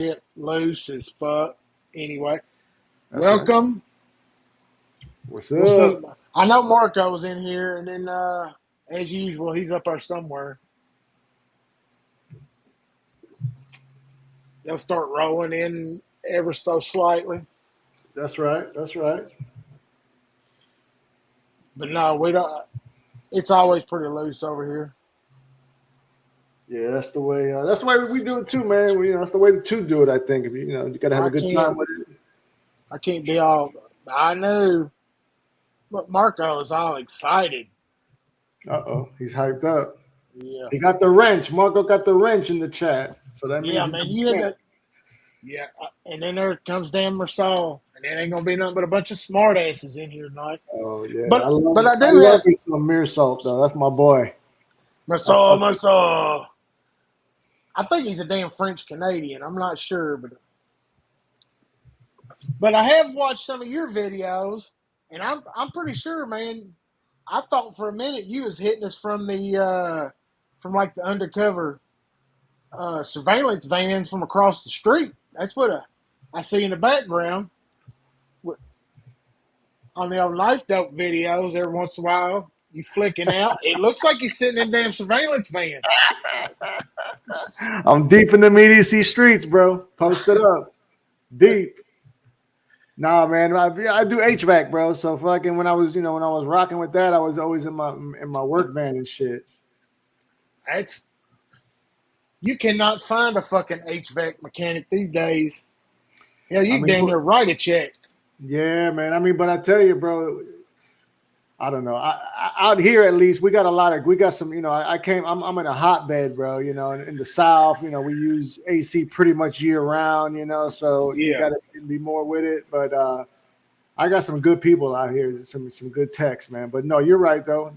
shit loose as fuck. Anyway, That's right. welcome. What's We'll see. up? I know Marco's in here, and then as usual, he's up there somewhere. They'll start rolling in ever so slightly. That's right. That's right. But no, we don't. It's always pretty loose over here. Yeah, that's the way. That's the way we do it too, man. That's the way the two do it. I think if you got to have I a good time can't. with it. I can't be all. I knew, but Marco is all excited. He's hyped up. Yeah. He got the wrench. Marco got the wrench in the chat, so that means Yeah, he's man, gonna you had camp. that. Yeah, and then there comes Dan Marceau, and it ain't gonna be nothing but a bunch of smart asses in here tonight. Oh yeah, But I I do love have me some mere salt though. That's my boy. I Marceau, fuck with Marceau. I think he's a damn French Canadian. I'm not sure, but I have watched some of your videos, and I'm pretty sure, man. I thought for a minute you was hitting us from the from like the undercover surveillance vans from across the street. That's what I see in the background on the old knife dope videos. Every once in a while, you flicking out. It looks like you're sitting in a damn surveillance van. I'm deep in the immediacy streets, bro. Posted up, deep. Nah, man, I do HVAC, bro. So fucking when I was rocking with that, I was always in my work van and shit. That's You cannot find a fucking HVAC mechanic these days. Yeah, I you mean, damn near write a check. yeah, man. I mean, but I tell you, bro, I don't know. Out here, at least, we got some. I'm in a hotbed, bro. In the South, we use AC pretty much year round. So you Yeah. got to be more with it. But I got some good people out here, some good techs, man. But no, you're right though.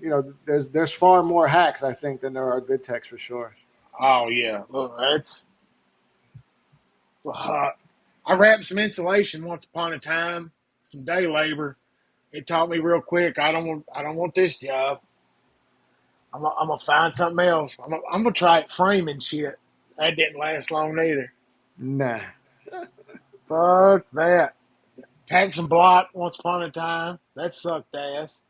There's far more hacks, I think, than there are good techs for sure. Oh yeah. Look, that's I wrapped some insulation once upon a time, some day labor. It taught me real quick. I don't want this job. I'm gonna find something else. I'm gonna try it framing shit. That didn't last long either. Nah. Fuck that. Pack some block once upon a time. That sucked ass.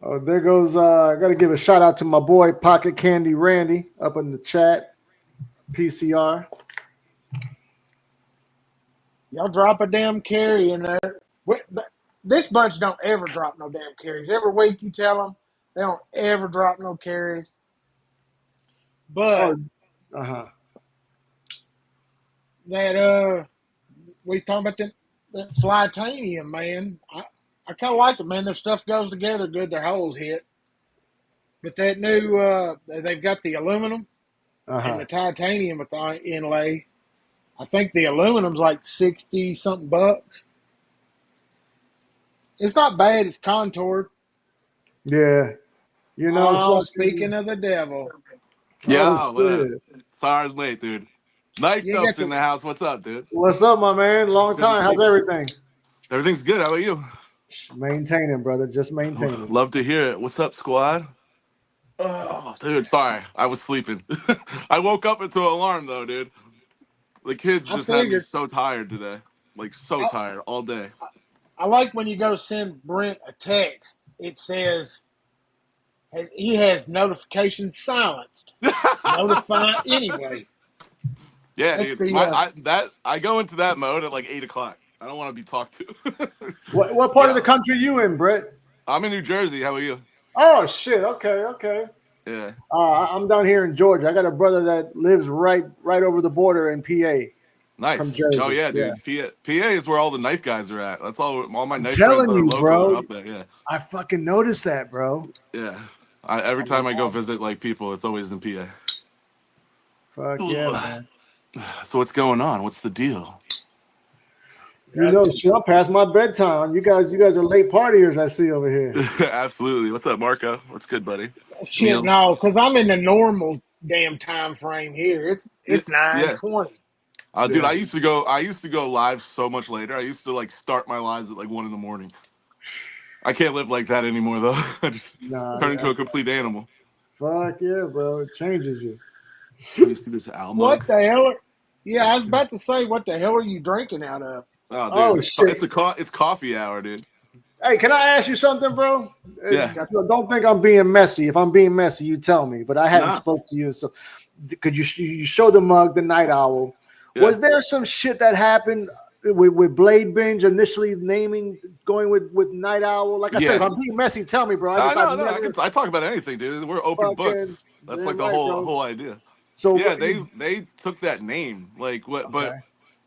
Oh, there goes. I got to give a shout out to my boy Pocket Candy Randy up in the chat. PCR. Y'all drop a damn carry in there. This bunch don't ever drop no damn carries. Every week you tell them they don't ever drop no carries. But Oh, uh-huh. that we was talking about that Flytanium, man. I kind of like it, man. Their stuff goes together good. Their holes hit. But that new they've got the aluminum and Uh-huh. the titanium with the inlay. I think the aluminum's like 60 something bucks. It's not bad. It's contoured. Yeah. Oh, Fucking. speaking of the devil, Oh Yo, what up? shit. Sorry I was late, dude. Knife you Dope's got in your. the house. What's up, dude? What's up, my man? Long Good to time. see How's you. everything? Everything's good. How about you? Maintaining, brother. Just maintaining. Love to hear it. What's up, squad? Oh, dude, sorry. I was sleeping. I woke up into an alarm, though, dude. The kids I just had me figured. so tired today. Like, so I, tired all day. I like when you go send Brent a text. It says he has notifications silenced. Notify anyway. Yeah, That's dude. the I go into that mode at like 8 o'clock. I don't want to be talked to. What part of Yeah. the country you in, Brett? I'm in New Jersey. How are you? Oh shit. Okay. Yeah. I'm down here in Georgia. I got a brother that lives right over the border in PA from Nice. Oh Jersey. yeah, Yeah. dude. PA is where all the knife guys are at. That's all my I'm knife friends telling that are you, local are bro. up there. Yeah. I fucking noticed that, bro. Yeah. Every time I go visit like people, it's always in PA. Fuck yeah, man. So what's going on? What's the deal? Shit, I'm past my bedtime. You guys are late partiers, I see over here. Absolutely. What's up, Marco? What's good, buddy? shit. Meals? No, because I'm in the normal damn time frame here. It's Yeah. 9:20. Dude, Yeah. I used to go live so much later. I used to like start my lives at like 1 a.m. I can't live like that anymore though. I just Nah, turn into yeah. a complete animal. Fuck yeah, bro. It changes you. Let me see this Al What mug. the hell? Yeah, I was about to say, what the hell are you drinking out of? Oh, dude, Oh shit! it's coffee hour, dude. Hey, can I ask you something, bro? Yeah, Don't think I'm being messy. If I'm being messy, you tell me. But I hadn't nah, spoke to you, so could you show the mug, the Night Owl? yeah, Was there some shit that happened with Blade Binge initially naming going with Night Owl? Like I said, if yeah. I'm being messy, tell me, bro. I've No, never I talk about anything, dude. We're open fucking books. That's like damn the right, bro. whole idea. So Yeah, what? they took that name, like what, but Okay,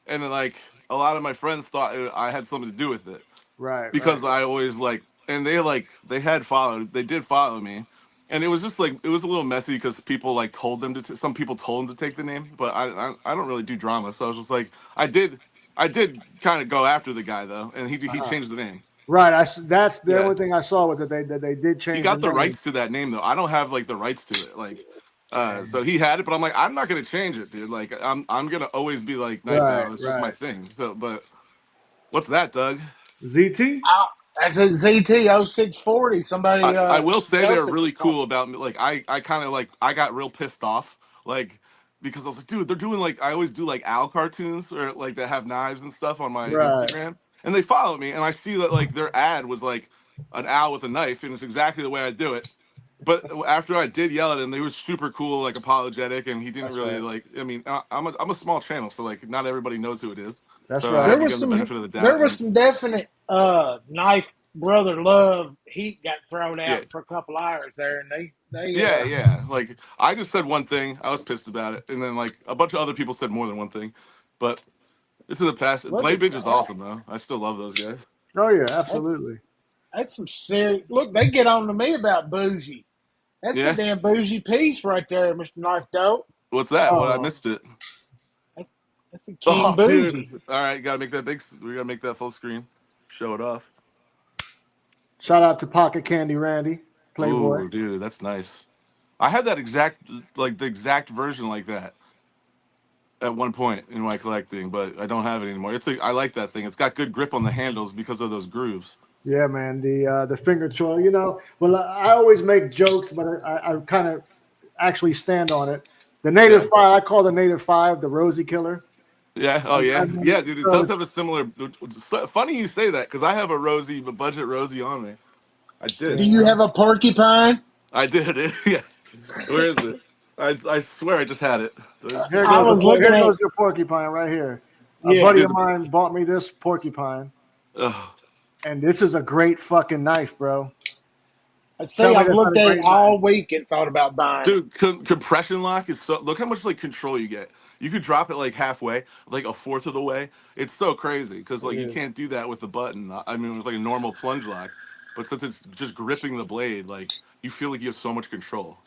and then like a lot of my friends thought I had something to do with it right. because I always like, and they had followed, they did follow me, and it was just like it was a little messy because people like told them to, some people told them to take the name, but I don't really do drama, so I was just like I did kind of go after the guy though, and he Uh-huh. changed the name. Right. That's the Yeah, only thing I saw was that they did he change the got the name. rights to that name though. I don't have like the rights to it. Like, Damn. so he had it, but I'm like, I'm not gonna change it, dude. Like, I'm gonna always be like Knife Right, Out. It's just my right. thing. So, but what's that, Doug? ZT? That's a ZT0640. Somebody, I will say they're Nelson was really talking. cool about me. Like, I kind of like I got real pissed off, like because I was like, dude, they're doing like I always do like owl cartoons or like that have knives and stuff on my Right. Instagram, and they follow me, and I see that like their ad was like an owl with a knife, and it's exactly the way I do it. But after I did yell at him, they were super cool, like apologetic, and he didn't That's really right. like. I mean, I'm a small channel, so like not everybody knows who it is. That's So I had There right. to was give him the some, benefit of the there doubt, was and some definite knife brother love heat got thrown yeah, out for a couple hours there, and they yeah. Like I just said one thing, I was pissed about it, and then like a bunch of other people said more than one thing. But it's in the past. look Blade at Binge is that. awesome though. I still love those guys. Oh yeah, That absolutely. that's some serious. Look, they get on to me about bougie. That's the Yeah. damn bougie piece right there, Mister Knife Dope. What's that? What I Oh, missed it. That's, that's the King Oh, Bougie. dude. All right, gotta make that big. We gotta make that full screen. Show it off. shout out to Pocket Candy Randy, Playboy. Ooh, dude, that's nice. I had that exact, like the exact version like that at one point in my collecting, but I don't have it anymore. I like that thing. It's got good grip on the handles because of those grooves. Yeah, man. The finger choil. Well, I always make jokes, but I kind of actually stand on it. The Native Yeah. Five, I call the Native Five the Rosie Killer. Yeah. Oh I yeah. mean, Yeah, dude. It so does it's have a similar. Funny you say that because I have a Rosie, a budget Rosie on me. I yeah. did. Do you have a porcupine? I did. Yeah. Where is it? I swear I just had it. Here I goes was looking here at goes your porcupine right here. A yeah. buddy of Dude. mine bought me this porcupine, Ugh. and this is a great fucking knife, bro. I Tell see. me I've that's not looked a at it great knife. all week and thought about buying it. Dude, compression lock is so. Look how much like control you get. You could drop it like halfway, like a fourth of the way. It's so crazy because It like you is. can't do that with the button. I mean, with like a normal plunge lock, but since it's just gripping the blade, like you feel like you have so much control.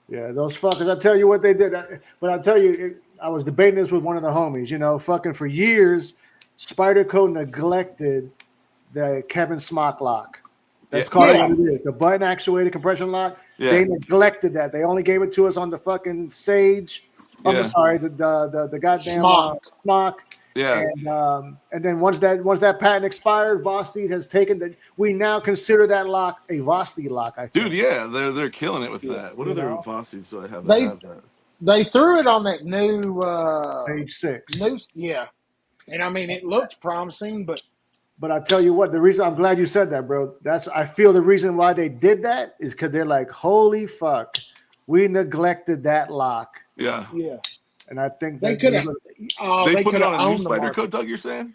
Yeah, those fuckers. I tell you what they did. But I tell you, I was debating this with one of the homies. Fucking for years, Spyderco neglected the Kevin Smock lock. Yeah, Let's call it what Yeah, it is. The button actuated compression lock. They yeah, neglected that. They only gave it to us on the fucking Sage. I'm yeah, sorry, the goddamn smock. Smock. yeah. And then once that patent expired, Vosteed has taken that. We now consider that lock a Vosteed lock. I Dude, think. yeah, they're killing it with Yeah, that. What You other know, Vossies do I have that they have that? they threw it on that new Sage 6. new yeah, and I mean it looks promising, but But I tell you what, the reason I'm glad you said that, bro. I feel the reason why they did that is because they're like, holy fuck, we neglected that lock, Yeah, yeah, and I think they that could have. Oh, they they put could it have on a new owned the spider market. code. Doug, you're saying?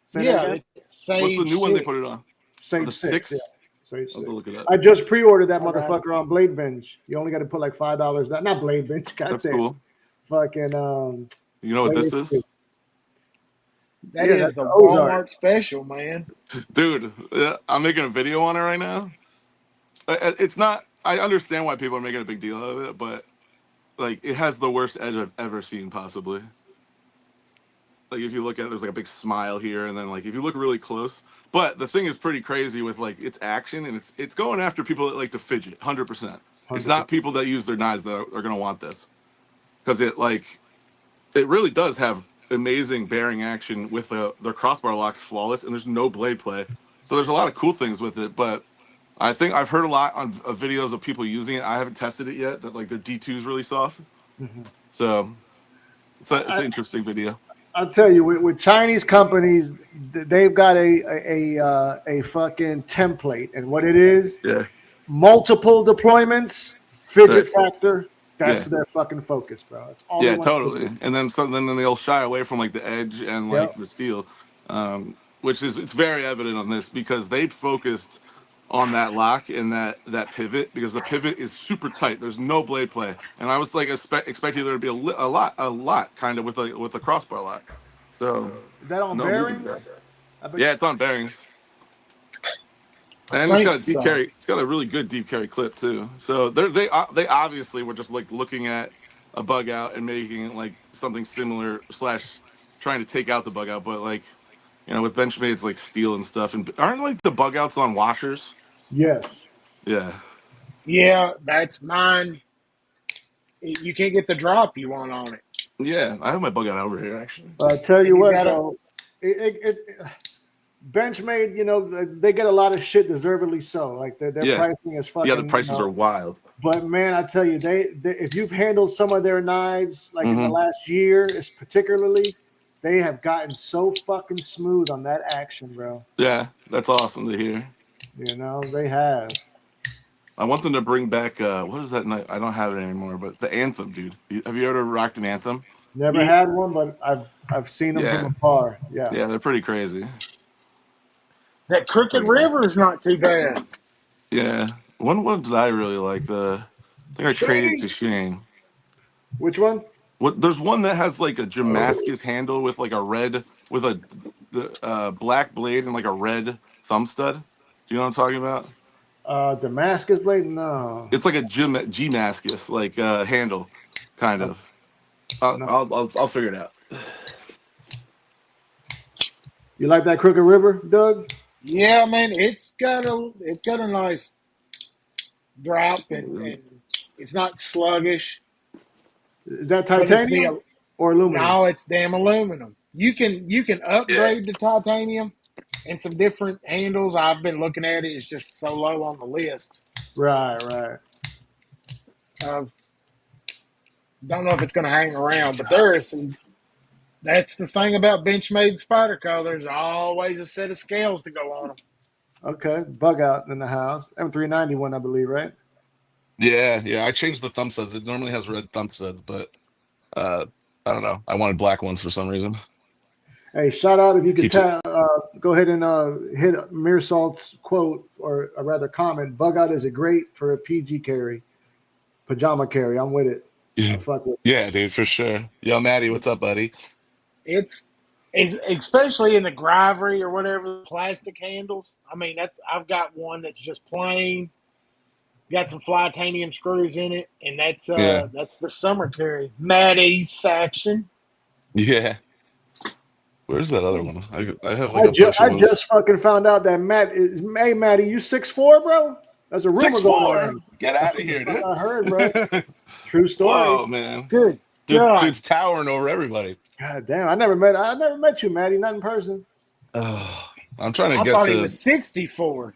say that Yeah, again. it's What's the Sage new one they put it on? Six. Oh, Sage the 6, yeah, six. Sage I'll have to 6. look it up. I just pre-ordered that I got it. motherfucker on Blade Binge. You only got to put like $5 down. Not Blade Binge, That's goddamn, cool. fucking You know what Blade this HQ. is? That Yeah, is that's the the Ozark. Walmart special, man. Dude, I'm making a video on it right now. It's not. I understand why people are making a big deal out of it, but like it has the worst edge I've ever seen, possibly. Like if you look at it, there's like a big smile here, and then like if you look really close. But the thing is pretty crazy with like its action, and it's going after people that like to fidget. 100%. It's 100%. not people that use their knives that are gonna want this because it really does have amazing bearing action with their crossbar locks flawless, and there's no blade play. So there's a lot of cool things with it, but I think I've heard a lot on of videos of people using it. I haven't tested it yet. That like their D2 is really soft. Mhm. So It's an interesting video. I'll tell you, with Chinese companies, they've got a fucking template, and what it is, Yeah. multiple deployments, fidget Right. factor. That's Yeah. their fucking focus, bro. That's all they Yeah, want to totally. do. And then they'll shy away from like the edge and Yep. like the steel, which is it's very evident on this because they focused on that lock and that pivot because the pivot is super tight. There's no blade play, and I was like expecting there to be a lot kind of with a crossbar lock. So Is that on no movement there. bearings? I bet. Yeah, it's on bearings. I And it's got think a deep so. carry. It's got a really good deep carry clip too. So they obviously were just like looking at a bug out and making like something similar slash trying to take out the bug out. But like with Benchmade, it's like steel and stuff. And aren't like the bug outs on washers? Yes. Yeah, Yeah, that's mine. You can't get the drop you want on it. yeah. I have my bug out over here actually. I tell And you you what, gotta though, Benchmade, they get a lot of shit deservedly so. Like their Yeah, pricing is fucking. yeah. The prices are wild. But man, I tell you, they if you've handled some of their knives like in the Mhm. last year, it's particularly, they have gotten so fucking smooth on that action, bro. Yeah, that's awesome to hear. They have. I want them to bring back what is that knife? I don't have it anymore, but the Anthem, dude. Have you ever rocked an Anthem? Never had one, but I've seen them from Yeah, afar. Yeah. yeah. They're pretty crazy. that Crooked River is not too bad. Yeah. One did I really like? I think I traded to Shane. Which one? What? There's one that has like a Damascus handle with like a red with the black blade and like a red thumb stud. Do you know what I'm talking about? Damascus blade? No. It's like a Damascus like handle, kind of. No. I'll figure it out. You like that Crooked River, Doug? Yeah, man, it's got a nice drop and it's not sluggish. Is that But it's titanium or aluminum? no, it's damn aluminum. You can upgrade to titanium and some different handles. I've been looking at it. It's just so low on the list. Right. Don't know if it's going to hang around, but there is some. That's the thing about Benchmade Spyderco. There's always a set of scales to go on them. Okay, bug out in the house. M391, I believe, right? Yeah. I changed the thumb studs. It normally has red thumb studs, but I don't know. I wanted black ones for some reason. Hey, shout out if you could Keeps go ahead and hit Mearsalt's quote, or rather comment. Bug out is a great for a PG carry, pajama carry. I'm with it. Yeah. Fuck with. Yeah, dude, for sure. Yo, Maddie, what's up, buddy? It's especially in the Gravity or whatever plastic handles. I mean, I've got one that's just plain. Got some titanium screws in it, and that's Yeah. that's the summer carry. Maddie's faction. Yeah. Where's that other one? I have I like just fucking found out that Hey, Matty, you 6'4", bro? There's a rumor going 6'4"? around. Get out of here, dude. I heard, bro. True story. Whoa, man. Good God. Dude's towering over everybody. God damn, I never met you, Matty, not in person. I'm trying to I get thought to. he was 64.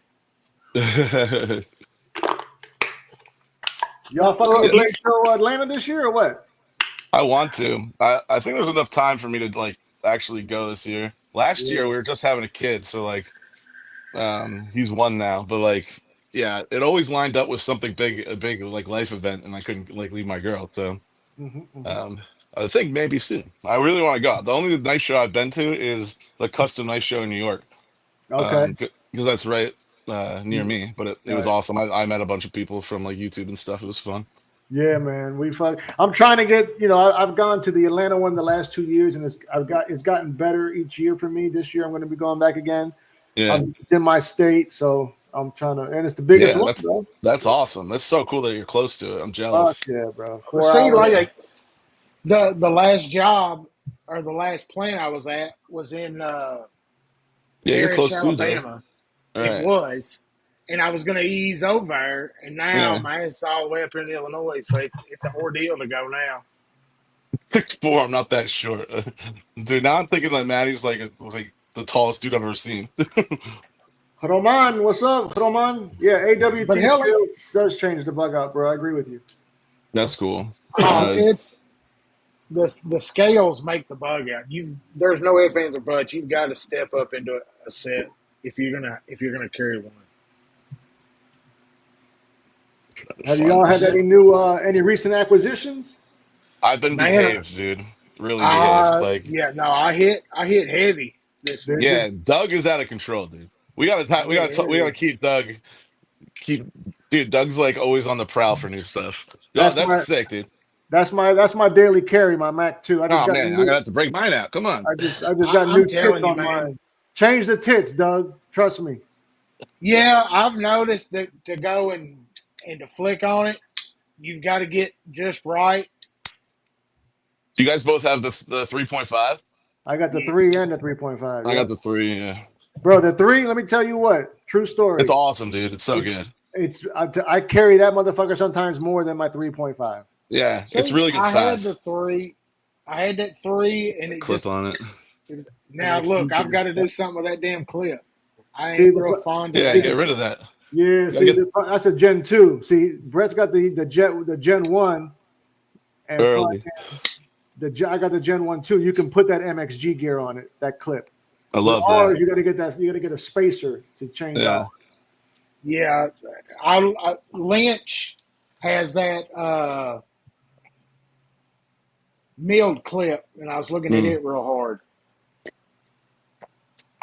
Y'all fucking the Great Show Atlanta this year or what? I want to. I think there's enough time for me to like actually go this year. Last year we were just having a kid, so like he's one now, but like yeah, it always lined up with something big, a big like life event, and I couldn't like leave my girl. So I think maybe soon. I really want to go. The only nice show I've been to is the Custom Night Show in New York. Okay. Because that's right near me, but it was awesome. I met a bunch of people from like YouTube and stuff. It was fun. Yeah, man. I'm trying to get, I've gone to the Atlanta one the last 2 years, and it's gotten better each year for me. This year I'm going to be going back again. Yeah. It's in my state, so I'm trying to, and it's the biggest one, bro. That's awesome. That's so cool that you're close to it. I'm jealous. Fuck yeah, bro. See, like the last job or the last plant I was at was in you're close Alabama. To it was. And I was going to ease over, and now my ass is all the way up here in Illinois, so it's an ordeal to go now. 6'4", I'm not that short. Dude, now I'm thinking that Maddie's like the tallest dude I've ever seen. Roman, what's up, Roman? Yeah, AWT skills does change the bug out, bro. I agree with you. That's cool. the scales make the bug out. There's no ifs ands or buts. You've got to step up into a set if you're gonna carry one. Have Find y'all had this. any recent acquisitions? I've been Man, behaved, dude. Really behaved. Like, yeah, no, I hit heavy this Did week. you? yeah, Doug is out of control, dude. I hit We gotta heavy. keep Doug. Keep, dude. Doug's like always on the prowl for new stuff. Oh, That's that's my sick, dude. that's my daily carry, my Mac 2. I just Oh got man, I'm gonna have to break mine out. Come on. I just got I'm new tits telling you, on man. mine. Change the tits, Doug. Trust me. Yeah, I've noticed that to go and to flick on it, you've got to get just right. You guys both have the 3.5. I got the Yeah, 3 and the 3.5. I got Yep. the 3. Yeah, Bro, the 3, let me tell you what. True it's story. awesome, dude. It's so It, good. I carry that motherfucker sometimes more than my 3.5. Yeah, it's see, really good I had the size. three. I had that three, and Clip on it. now look, MXG I've got gear. to do something with that damn clip. I See ain't the real fond of Yeah, see get the that. rid of that. yeah, I see get that's a Gen 2. See, Brett's got the Gen 1 and fuck early. I got the Gen 1 too. You can put that MXG gear on it, that clip. I With love ours, that. you gotta get a spacer to change Yeah. out. Yeah, Lynch has that milled clip, and I was looking at Mm. it real hard.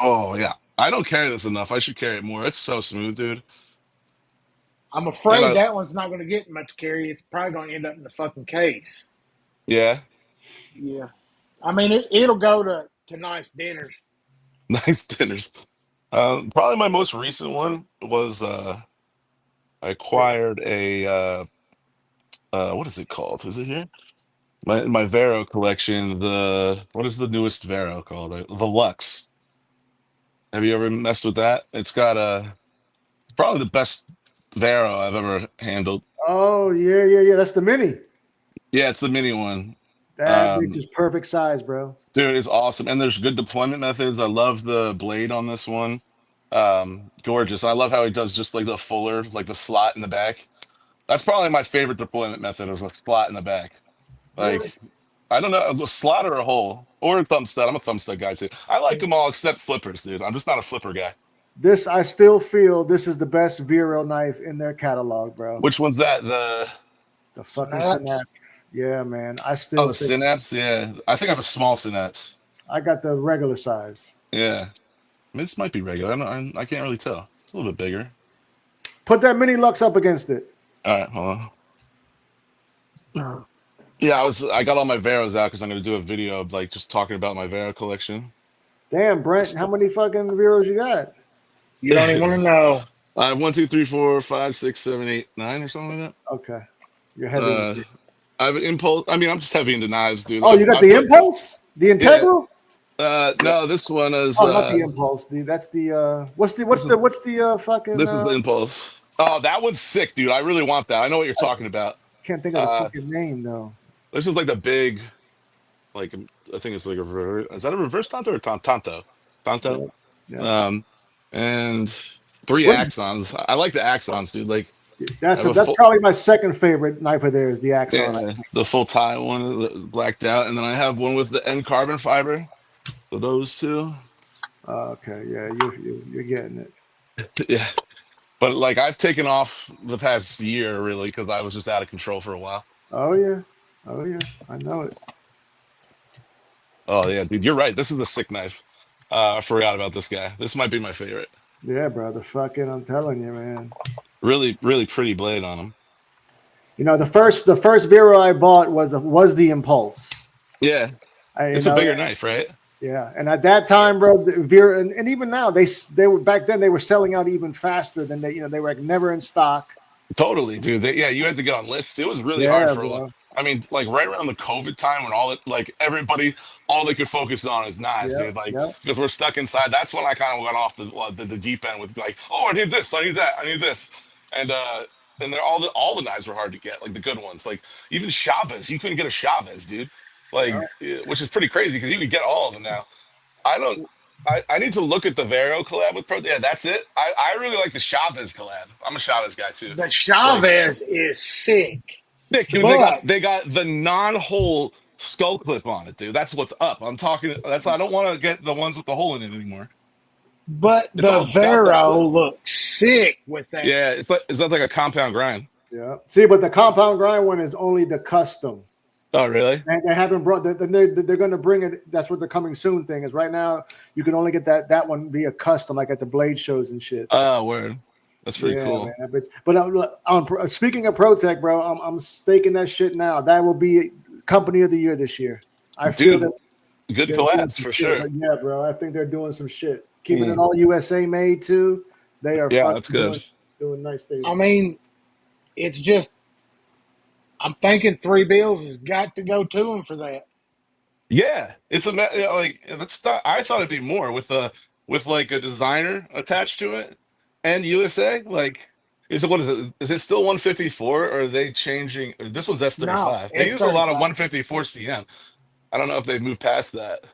Oh yeah. I don't carry this enough. I should carry it more. It's so smooth, dude. I'm And afraid that one's not going to get much carry. It's probably going to end up in the fucking case. yeah, Yeah, I mean it'll go to nice dinners. nice dinners. Probably my most recent one was I acquired a what is it called? Is it here? My Vero collection. The what is the newest Vero called? The Lux. Have you ever messed with that? It's got probably the best Vero I've ever handled. Oh yeah. That's the mini. Yeah, it's the mini one. That bitch Um, is perfect size, bro. dude, it's awesome. And there's good deployment methods. I love the blade on this one. Gorgeous. I love how he does just like the fuller, like the slot in the back. That's probably my favorite deployment method is a slot in the back. Really? Like, I don't know, a slot or a hole or a thumb stud. I'm a thumb stud guy too. I like them all except flippers, dude. I'm just not a flipper guy. This I still feel this is the best Vero knife in their catalog, bro. Which one's that? The The fucking Snaps. Synapse. Yeah, man. I oh, still the think synapse. Yeah, I think I have a small synapse. I got the regular size. Yeah, I mean, this might be regular. I can't really tell. It's a little bit bigger. Put that mini Lux up against it. All right, hold on. Yeah, I got all my Veros out because I'm gonna do a video of like just talking about my Vero collection. Damn, Brent, how many fucking Veros you got? You don't even want to know. I have 1, 2, 3, 4, 5, 6, 7, 8, 9 or something like Okay. You're that. heavy with it. I have an impulse. I mean, I'm just heavy into knives, dude. Oh, you got I the put Impulse? The yeah. Integral? No, this one is Oh, not the Impulse, dude. That's the fucking this is the impulse. Oh, that one's sick, dude. I really want that. I know what you're talking about. can't think of the Uh, fucking name though. this is like the big, like I think it's like a is that a reverse tanto or tanto? Tanto. Yeah. Yeah. Um, and 3 What axons. I like the axons, dude. Like I have a that's full, probably my second favorite knife of theirs, the Axon. yeah, the full tie one, blacked out, and then I have one with the N carbon fiber. So those two. Okay, yeah, you're getting it. Yeah. But like I've taken off the past year really because I was just out of control for a while. Oh yeah. Oh yeah. I know it. Oh yeah, dude, you're right. This is a sick knife. I forgot about this guy. This might be my favorite. Yeah, bro. I'm telling you, man. Really, really pretty blade on him. You know, the first Vero I bought was the Impulse. Yeah, it's a bigger knife, right? Yeah, and at that time, bro, the Vero, and even now, they were back then they were selling out even faster than they were like never in stock. Totally, dude. Yeah, you had to get on lists. It was really hard Yeah, for a lot. bro. I mean, like right around the COVID time when like everybody, all they could focus on is knives, Yep, dude. Like yep. because we're stuck inside. That's when I kind of went off the deep end with like, oh, I need this, I need that, I need this, and they're all the knives were hard to get, like the good ones. Like even Chavez, you couldn't get a Chavez, dude. Like which is pretty crazy because you could get all of them now. I don't. I need to look at the Vero collab with Pro. Yeah, that's it. I really like the Chavez collab. I'm a Chavez guy too. The Like Chavez is sick, Nick, dude, but they got the non-hole skull clip on it, dude. That's what's up. I'm talking. That's I don't want to get the ones with the hole in it anymore. But It's the all got that Vero clip. looks sick with that. Yeah, it's like a compound grind. Yeah. See, but the compound grind one is only the custom. Oh, really? And they haven't brought. They're going to bring it. That's what the coming soon thing is. Right now, you can only get that one via custom, like at the blade shows and shit. Oh, word. That's pretty cool. Man. But speaking of ProTech, bro, I'm staking that shit now. That will be Company of the Year this year. I feel that. Good collabs for sure. But yeah, bro. I think they're doing some shit. Keeping it all USA made too. They are. Yeah, that's good. Doing nice things. I mean, it's just. I'm thinking 3 Bills has got to go to him for that. Yeah, it's like that's not, I thought it'd be more with like a designer attached to it and USA. Like, what is it? Is it still 154 or are they changing? This one's No, S35. They it's use a lot of 35. 154 CM. I don't know if they've moved past that.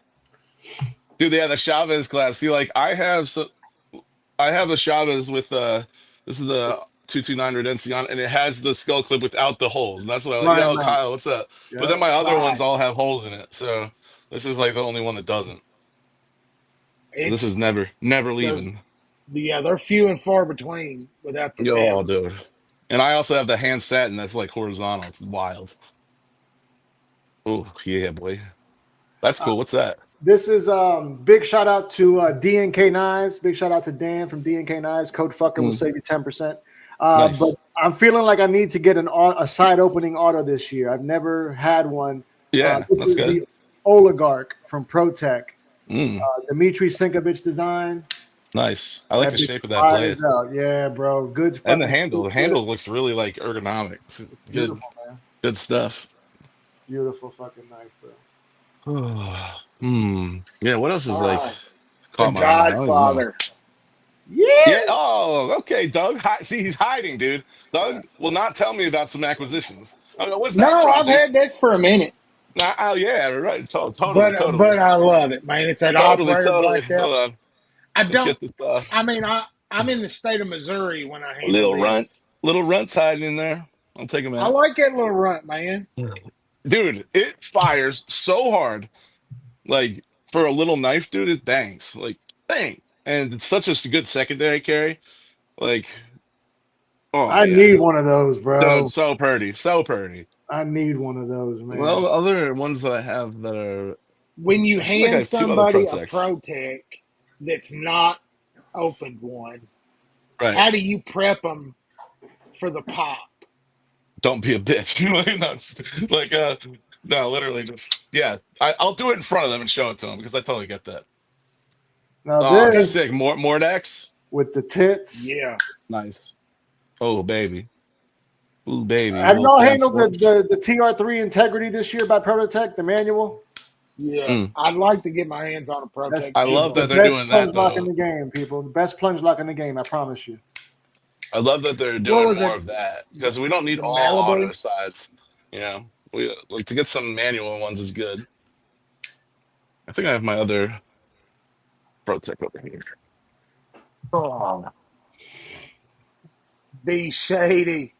Dude, yeah, the Chavez collab. See, like I have the Chavez with this is the 229 Redencion, and it has the skull clip without the holes. And that's what I like. Yo, Right. Kyle, what's up? Yeah. But then my other ones all have holes in it. So this is like the only one that doesn't. This is never leaving. They're few and far between without the Yo, tail. dude. And I also have the hand satin that's like horizontal. It's wild. Oh, yeah, boy. That's cool. What's that? This is big shout out to DNK Knives. Big shout out to Dan from DNK Knives. Code fucker will save you 10%. Nice. But I'm feeling like I need to get a side opening auto this year. I've never had one. Yeah, this is good. the Oligarch from ProTech. Dmitry Sinkovich design. Nice. I like the shape of that blade. Yeah, bro. Good. And the handle. The handle looks really like ergonomic. Good, man. Good stuff. Beautiful fucking knife, bro. Yeah, what else is like The Godfather. Yeah. Oh, okay, Doug. See, he's hiding, dude. Doug will not tell me about some acquisitions. I mean, what's that from, I've had this for a minute. Oh, yeah, right. Totally. But I love it, man. It's that operator black belt. Hold on. I don't. I mean, I'm in the state of Missouri when I handle Little runt's hiding in there. I'll take him out. I like that little runt, man. Dude, it fires so hard. Like, for a little knife, dude, it bangs. Like, bang. And it's such a good secondary carry. Like, I need one of those, bro. Dude, so pretty. I need one of those, man. Well, the other ones that I have that are... When you hand somebody a ProTech that's not opened one, right. How do you prep them for the pop? Don't be a bitch. No, literally just, yeah. I'll do it in front of them and show it to them because I totally get that. Now this sick. Mordex with the tits. Yeah. Nice. Oh, baby. Ooh, baby. Have y'all handled the TR3 Integrity this year by ProTech, the manual? Yeah. I'd like to get my hands on a ProTech. I love that they're doing that, though. Best plunge lock in the game, people. The best plunge lock in the game, I promise you. I love that they're doing more of that because we don't need all auto sides. You know, we like to get some manual ones is good. I think I have my other ProTech over here. Oh. Be shady.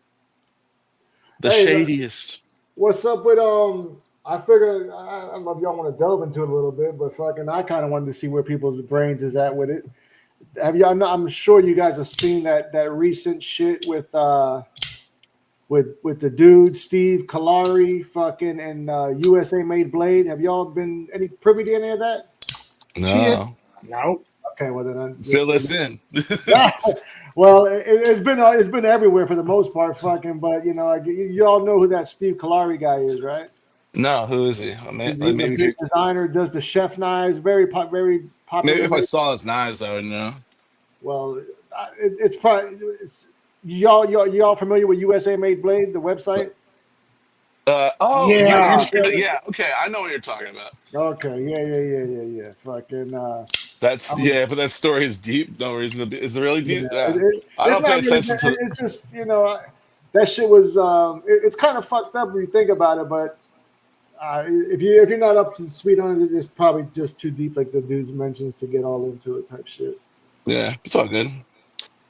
The shadiest. What's up with I figured I don't know if y'all want to delve into it a little bit, but fucking I kind of wanted to see where people's brains is at with it. Have y'all? I'm sure you guys have seen that recent shit with the dude Steve Kalari fucking and USA made blade. Have y'all been any privy to any of that? No. No. Okay, well then fill us in. Well, it's been everywhere for the most part, fucking. But you know, you all know who that Steve Kalari guy is, right? No, who is he? He's a big designer, does the chef knives, very popular. Maybe if I saw his knives, I would know. Well, it's probably y'all familiar with USA Made Blade, the website? Yeah. Okay, I know what you're talking about. Okay, yeah. Fucking. But that story is deep. No reason to be. Is it really deep? Yeah. I don't pay attention to it. It's just that shit was. It's kind of fucked up when you think about it, but. If you're not up to speed on it, it's probably just too deep, like the dudes mentions, to get all into it type shit. Yeah, it's all good.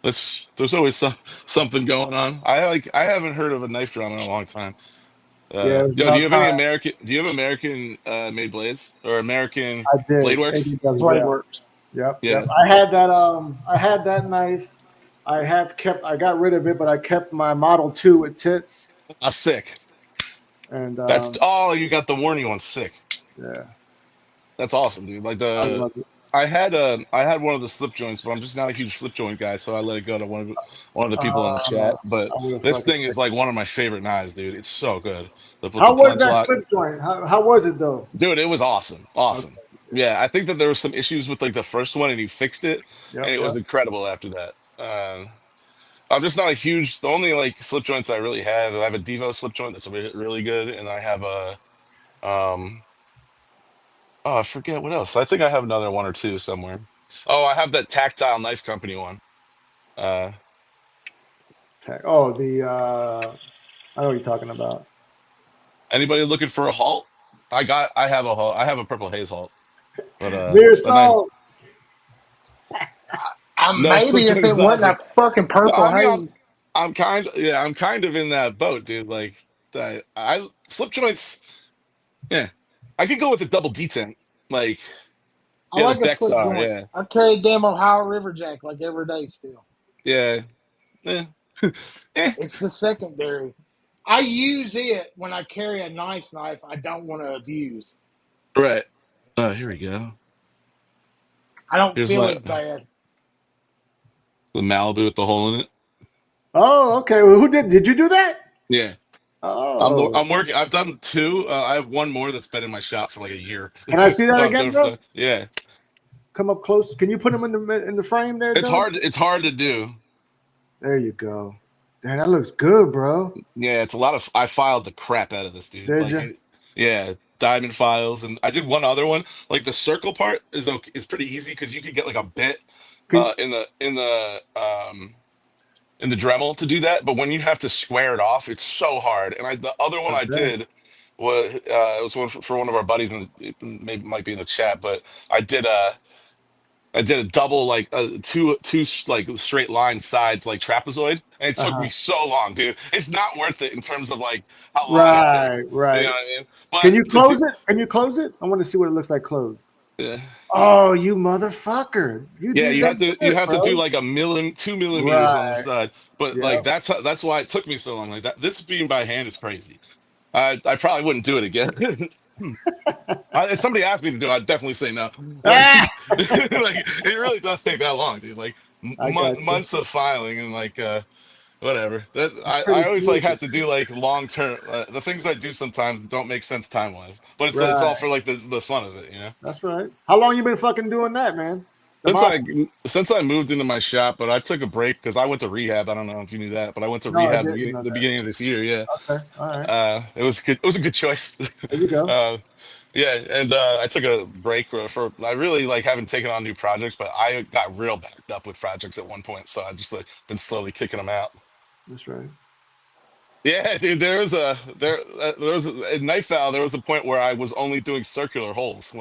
There's always something going on. I haven't heard of a knife drama in a long time. Yeah, it was Yo, do about you have any time. American? Do you have American made blades or American I blade did. works? ADW, Blade yeah. Works. Yep. Yeah, I had that. I had that knife. I got rid of it, but I kept my Model 2 with tits. that's sick. And That's you got the warning one. Sick. yeah, That's awesome, dude. Like I love it. I had one of the slip joints, but I'm just not a huge slip joint guy, so I let it go to one of the people in the chat. But I would have this fucking thing is like one of my favorite knives, dude. It's so good. With the How was punch that lock, slip joint? How was it though? dude. It was awesome, Okay. awesome. Yeah, I think that there was some issues with like the first one, and he fixed it, and Yep. it was incredible after that. I'm just not a huge. The only like slip joints I really have, I have a Devo slip joint that's really good, and I have a um. Oh, I forget what else. I think I have another one or two somewhere. Oh, I have that Tactile Knife Company one. Uh, Oh, the I know what you're talking about. Anybody looking for a halt? I have a halt. I have a purple haze halt, but Mere then I salt. no Maybe slip if joint it is wasn't awesome. that fucking No, purple I mean haze. I'm kind yeah I'm kind of in that boat, dude. Like I slip joints. Yeah, I could go with a double detent. Like I yeah, like like a slip Dexar. joint. Yeah, I carry a damn Ohio River Jack like every day still. yeah, yeah. Eh, It's the secondary. I use it when I carry a nice knife I don't want to abuse. right. Here we go. I don't Here's feel my as bad. the Malibu with the hole in it. Oh, okay. Well, who did you do that? Yeah. Oh, I'm working. I've done two. I have one more that's been in my shop for like a year. can I see that But I'm again, doing bro? stuff. Yeah, Come up close. Can you put them in the frame there, it's Doug? hard. It's hard to do. There you go. Damn, that looks good, bro. Yeah, it's a lot of. I filed the crap out of this dude. Did you? Yeah, diamond files, and I did one other one. Like the circle part is okay, is pretty easy because you could get like a bit Can in the Dremel to do that. But when you have to square it off, it's so hard. And the other one I I bet. did was it was one for one of our buddies, and it maybe might be in the chat, but I did a. I did a double like two like straight line sides like trapezoid, and it took Uh-huh. me so long, dude. It's not worth it in terms of like how long it Right, takes. You know right. what I mean? Can But you to do, close it? Can you close it? I want to see what it looks like closed. yeah, Oh, you motherfucker! You yeah, did that you good, have to do bro. like a million, 2 millimeters on the Right. side. But like Yep. that's why it took me so long. Like that, this being by hand is crazy. I probably wouldn't do it again. If somebody asked me to do it, I'd definitely say no. Like, Ah, like it really does take that long, dude. Like I got you. months of filing and like whatever. It's I pretty always like have sneaky. to do like long term. The things I do sometimes don't make sense time wise, but it's all Right. for like the fun of it, you know. That's right. How long you been fucking doing that, man? The mod. Since I moved into my shop, but I took a break because I went to rehab. I don't know if you knew that, but I went to No, I rehab didn't know the that. beginning of this year. Yeah, Okay. All right. it was good. It was a good choice. There you go. uh, yeah, and I took a break for I really like haven't taken on new projects, but I got real backed up with projects at one point, so I just like been slowly kicking them out. That's right. Yeah, dude, there was a knife owl. There was a point where I was only doing circular holes,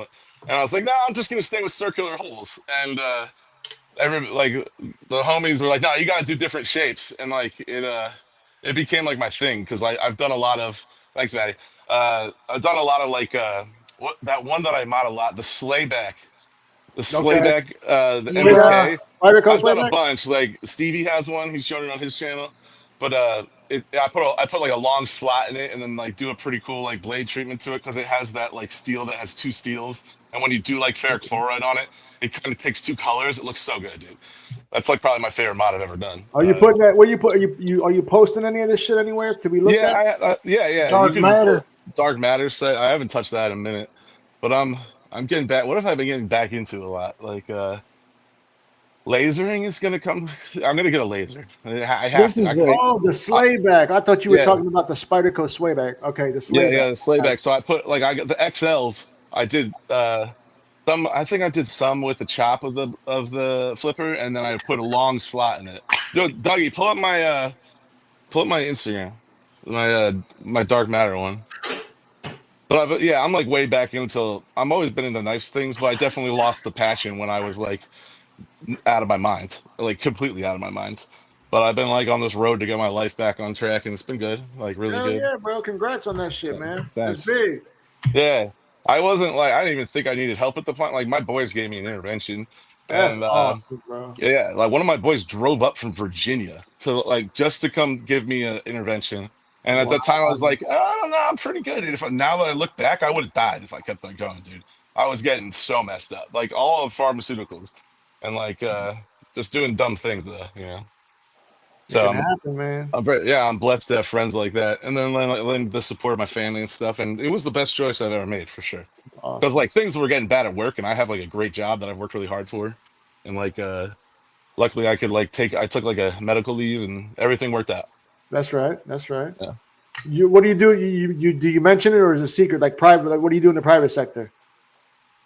and I was like, no, I'm just gonna stay with circular holes. And every like the homies were like, no, you gotta do different shapes, and like it became like my thing because I've done a lot of thanks, Maddie. I've done a lot of like what that one that I mod a lot, the Okay. slayback, the Split up. Yeah. MLK. Spider Coast I've way done a back. bunch. Like Stevie has one. He's shown it on his channel. But I put like a long slot in it, and then like do a pretty cool like blade treatment to it because it has that like steel that has two steels. And when you do like ferric fluoride on it, it kind of takes two colors. It looks so good, dude. That's like probably my favorite mod I've ever done. Are you putting that? Where you put? Are you posting any of this shit anywhere to be looked at? Yeah. You Dark can matter. Dark Matter set. I haven't touched that in a minute, but I'm getting back. What have I been getting back into a lot? Like lasering is gonna come. I'm gonna get a laser. I have This to. is a Oh, the slayback. I thought you were Yeah, talking about the Spider Coast swayback. Okay, the yeah, slayback. the slayback. So I put like I got the XLs. I did some. I think I did some with the chop of the flipper, and then I put a long slot in it. Yo, Dougie, pull up my Instagram, my Dark Matter one. But yeah, I'm like way back into. I'm always been into nice things, but I definitely lost the passion when I was like out of my mind, like completely out of my mind. But I've been like on this road to get my life back on track, and it's been good, like really Hell good. yeah, bro! Congrats on that shit, Yeah, man. That's thanks. big. Yeah, I wasn't like I didn't even think I needed help at the point. Like my boys gave me an intervention, That's and awesome, bro. yeah, like one of my boys drove up from Virginia to like just to come give me an intervention. And at Wow. that time, I was like, I don't know, I'm pretty good. And if now that I look back, I would have died if I kept on going, dude. I was getting so messed up, like all of pharmaceuticals, and like just doing dumb things, though. It So can happen, man. I'm blessed to have friends like that, and then like, the support of my family and stuff. And it was the best choice I've ever made for sure. That's Because awesome. like things were getting bad at work, and I have like a great job that I've worked really hard for, and like luckily I could like I took like a medical leave, and everything worked out. That's right. That's right. Yeah. What do you do? You do you mention it, or is it a secret? Like private? Like what do you do in the private sector?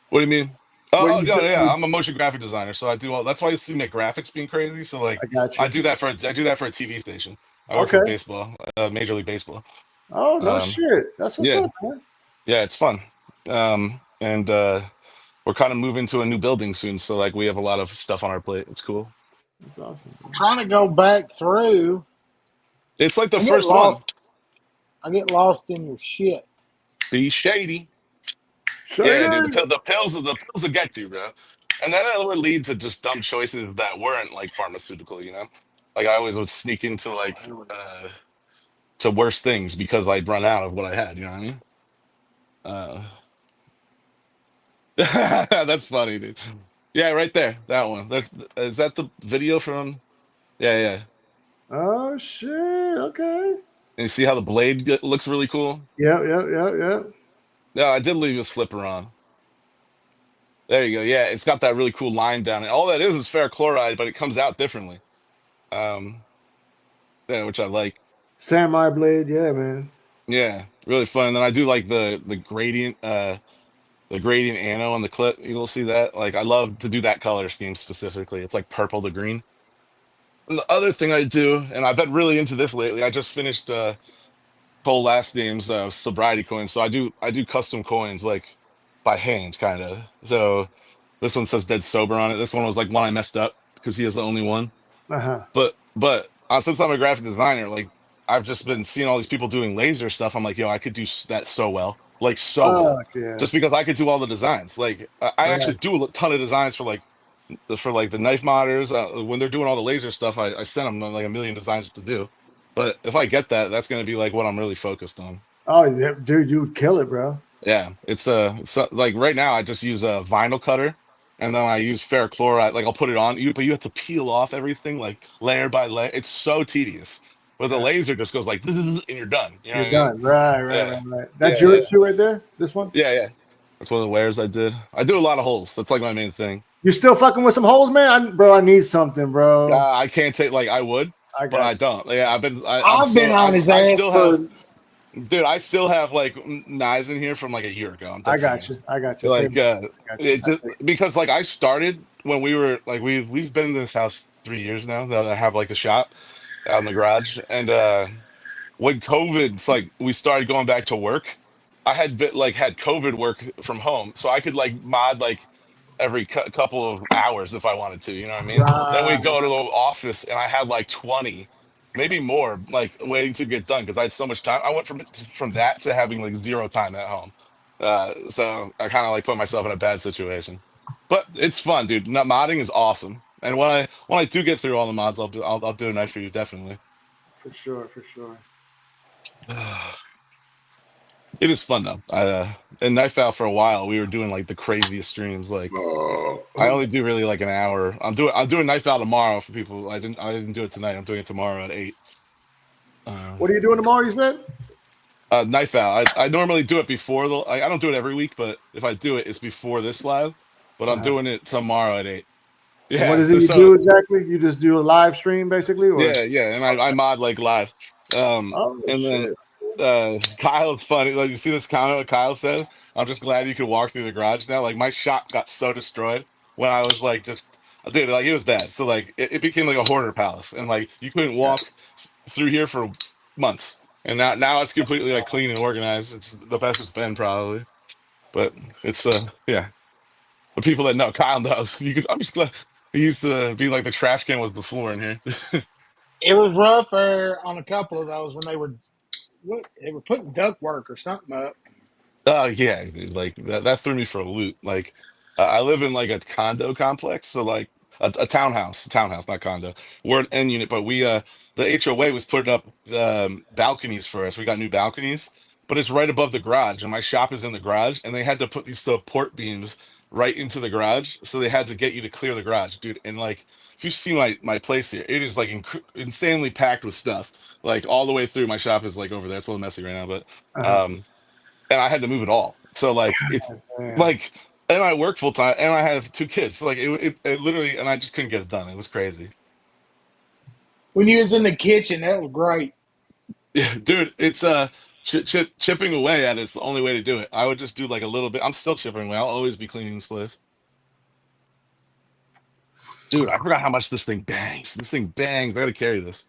What do you mean? What Oh, you yeah, said? yeah. I'm a motion graphic designer, so I do all. That's why you see my graphics being crazy. So like, I got you. I do that for a TV station. I work for Okay. baseball, Major League Baseball. Oh no Um, shit. That's what's yeah, up, man. yeah, it's fun. And we're kind of moving to a new building soon, so like we have a lot of stuff on our plate. It's cool. That's awesome. I'm trying to go back through. It's like the I get first one. lost. I get lost in your shit. Be shady. Yeah, dude. Shady. The pills will get you, bro. And then it would lead to just dumb choices that weren't like pharmaceutical, you know? Like I always would sneak into like to worse things because I'd run out of what I had, you know what I mean? That's funny, dude. Yeah, right there. That one. That's is that the video from yeah, yeah. Oh shit. Okay. And you see how the blade looks really cool? Yep. Yep. Yep. Yep. Yeah, I did leave a slipper on. There you go. Yeah, it's got that really cool line down it. All that is ferrochloride, but it comes out differently. Um, yeah, which I like. Samurai blade. Yeah, man. Yeah, really fun. And then I do like the gradient ano on the clip. You'll see that. Like I love to do that color scheme specifically. It's like purple to green. And the other thing I do, and I've been really into this lately, I just finished Cole last name's sobriety coins. So I do custom coins like by hand kind of. So this one says dead sober on it. This one was like one I messed up because he is the only one. Uh huh. But since I'm a graphic designer, like I've just been seeing all these people doing laser stuff. I'm like, yo, I could do that so well, like so well, Fuck yeah. just because I could do all the designs. Like I Right. actually do a ton of designs for like the knife modders. When they're doing all the laser stuff, I send them like a million designs to do. But if I get that, that's going to be like what I'm really focused on. Oh, yeah, dude, you would kill it, bro. Yeah, like right now I just use a vinyl cutter, and then I use ferrochloride. Like I'll put it on you, but you have to peel off everything like layer by layer. It's so tedious. But the Yeah. laser just goes like this, and you're done. You know You're what I mean? done. Right. Right. Yeah, Right. Right. That's yeah, yours yeah, too, right there. This one. yeah, yeah. That's one of the wares I did. I do a lot of holes. That's like my main thing. You still fucking with some holes, man? Bro, I need something, bro. I can't take like I would, I but I got you. don't. Yeah, I'm I've been so on his I ass still have. for. Dude, I still have like knives in here from like a year ago. I'm I dead got you. serious. I got you. Like Same. I got you. it just because like I started when we were like we've been in this house 3 years now that I have like the shop out in the garage. And when COVID's like we started going back to work, I had had COVID work from home. So I could like mod like every couple of hours if I wanted to, you know what I mean? Then we Right. go to the office and I had like 20, maybe more, like waiting to get done because I had so much time. I went from that to having like zero time at home. So I kind of like put myself in a bad situation. But it's fun, dude. Modding is awesome. And when I do get through all the mods, I'll do a night for you definitely. For sure. For sure. It is fun though. And Knife Out for a while, we were doing like the craziest streams. Like I only do really like an hour. I'm doing Knife Out tomorrow for people. I didn't do it tonight. I'm doing it tomorrow at 8. What are you doing tomorrow? You said. Knife Out. I normally do it before I don't do it every week, but if I do it, it's before this live. But I'm Uh-huh. doing it tomorrow at 8. And what Yeah. is it you So do exactly? You just do a live stream, basically, or? yeah, yeah. And I mod like live. Oh And then shit! Kyle's funny. Like you see this comment what Kyle said? I'm just glad you could walk through the garage now. Like my shop got so destroyed when I was like just dude, like it was bad. So like it became like a hoarder palace. And like you couldn't Yeah, walk through here for months. And now it's completely like clean and organized. It's the best it's been probably. But it's yeah. The people that know Kyle knows. I'm just glad he used to be like the trash can was the floor in here. It was rough on a couple of those when they were putting duct work or something up. Oh yeah, dude, like that threw me for a loop. Like I live in like a condo complex, so like a townhouse, not condo. We're an end unit, but we the HOA was putting up balconies for us. We got new balconies, but it's right above the garage, and my shop is in the garage, and they had to put these support beams right into the garage, so they had to get you to clear the garage, dude. And like if you see my place here, it is like insanely packed with stuff, like all the way through. My shop is like over there. It's a little messy right now, but. Uh-huh. And I had to move it all. So like it's Damn. like, and I work full time, and I have two kids. So, like it literally, and I just couldn't get it done. It was crazy. When you was in the kitchen, that was great. Yeah, dude, it's chipping away at it's the only way to do it. I would just do like a little bit. I'm still chipping away. I'll always be cleaning this place. Dude, I forgot how much this thing bangs. This thing bangs. I gotta carry this.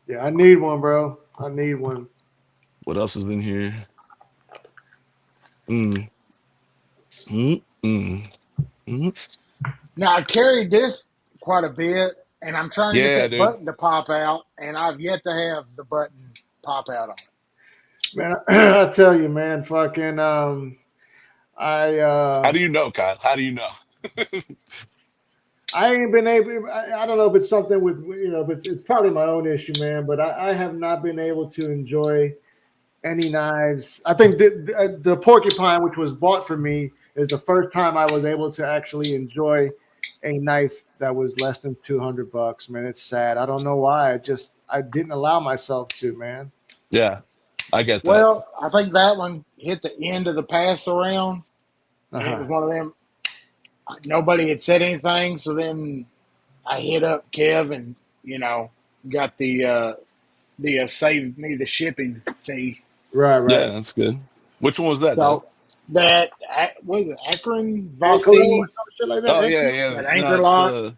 Yeah, I need one, bro. I need one. What else is in here? Mm. Mm. Mm. Mm. Now I carried this quite a bit, and I'm trying to get Yeah, that dude. button to pop out, and I've yet to have the button pop out on it. Man, I tell you, man, fucking I How do you know, Kyle? How do you know? I ain't been able. I don't know if it's something with but it's probably my own issue, man. But I have not been able to enjoy any knives. I think the porcupine, which was bought for me, is the first time I was able to actually enjoy a knife that was less than $200. Man, it's sad. I don't know why. I didn't allow myself to, man. Yeah, I get that. Well, I think that one hit the end of the pass around, and it Uh-huh. was one of them. Nobody had said anything, so then I hit up Kev and got the saved me the shipping fee. Right, Yeah, right. that's good. Which one was that, Dad? So that what is it, Akron Ankle or Vosti, some shit like that. Oh yeah, Ankle? yeah. that No, anchor it's lock. the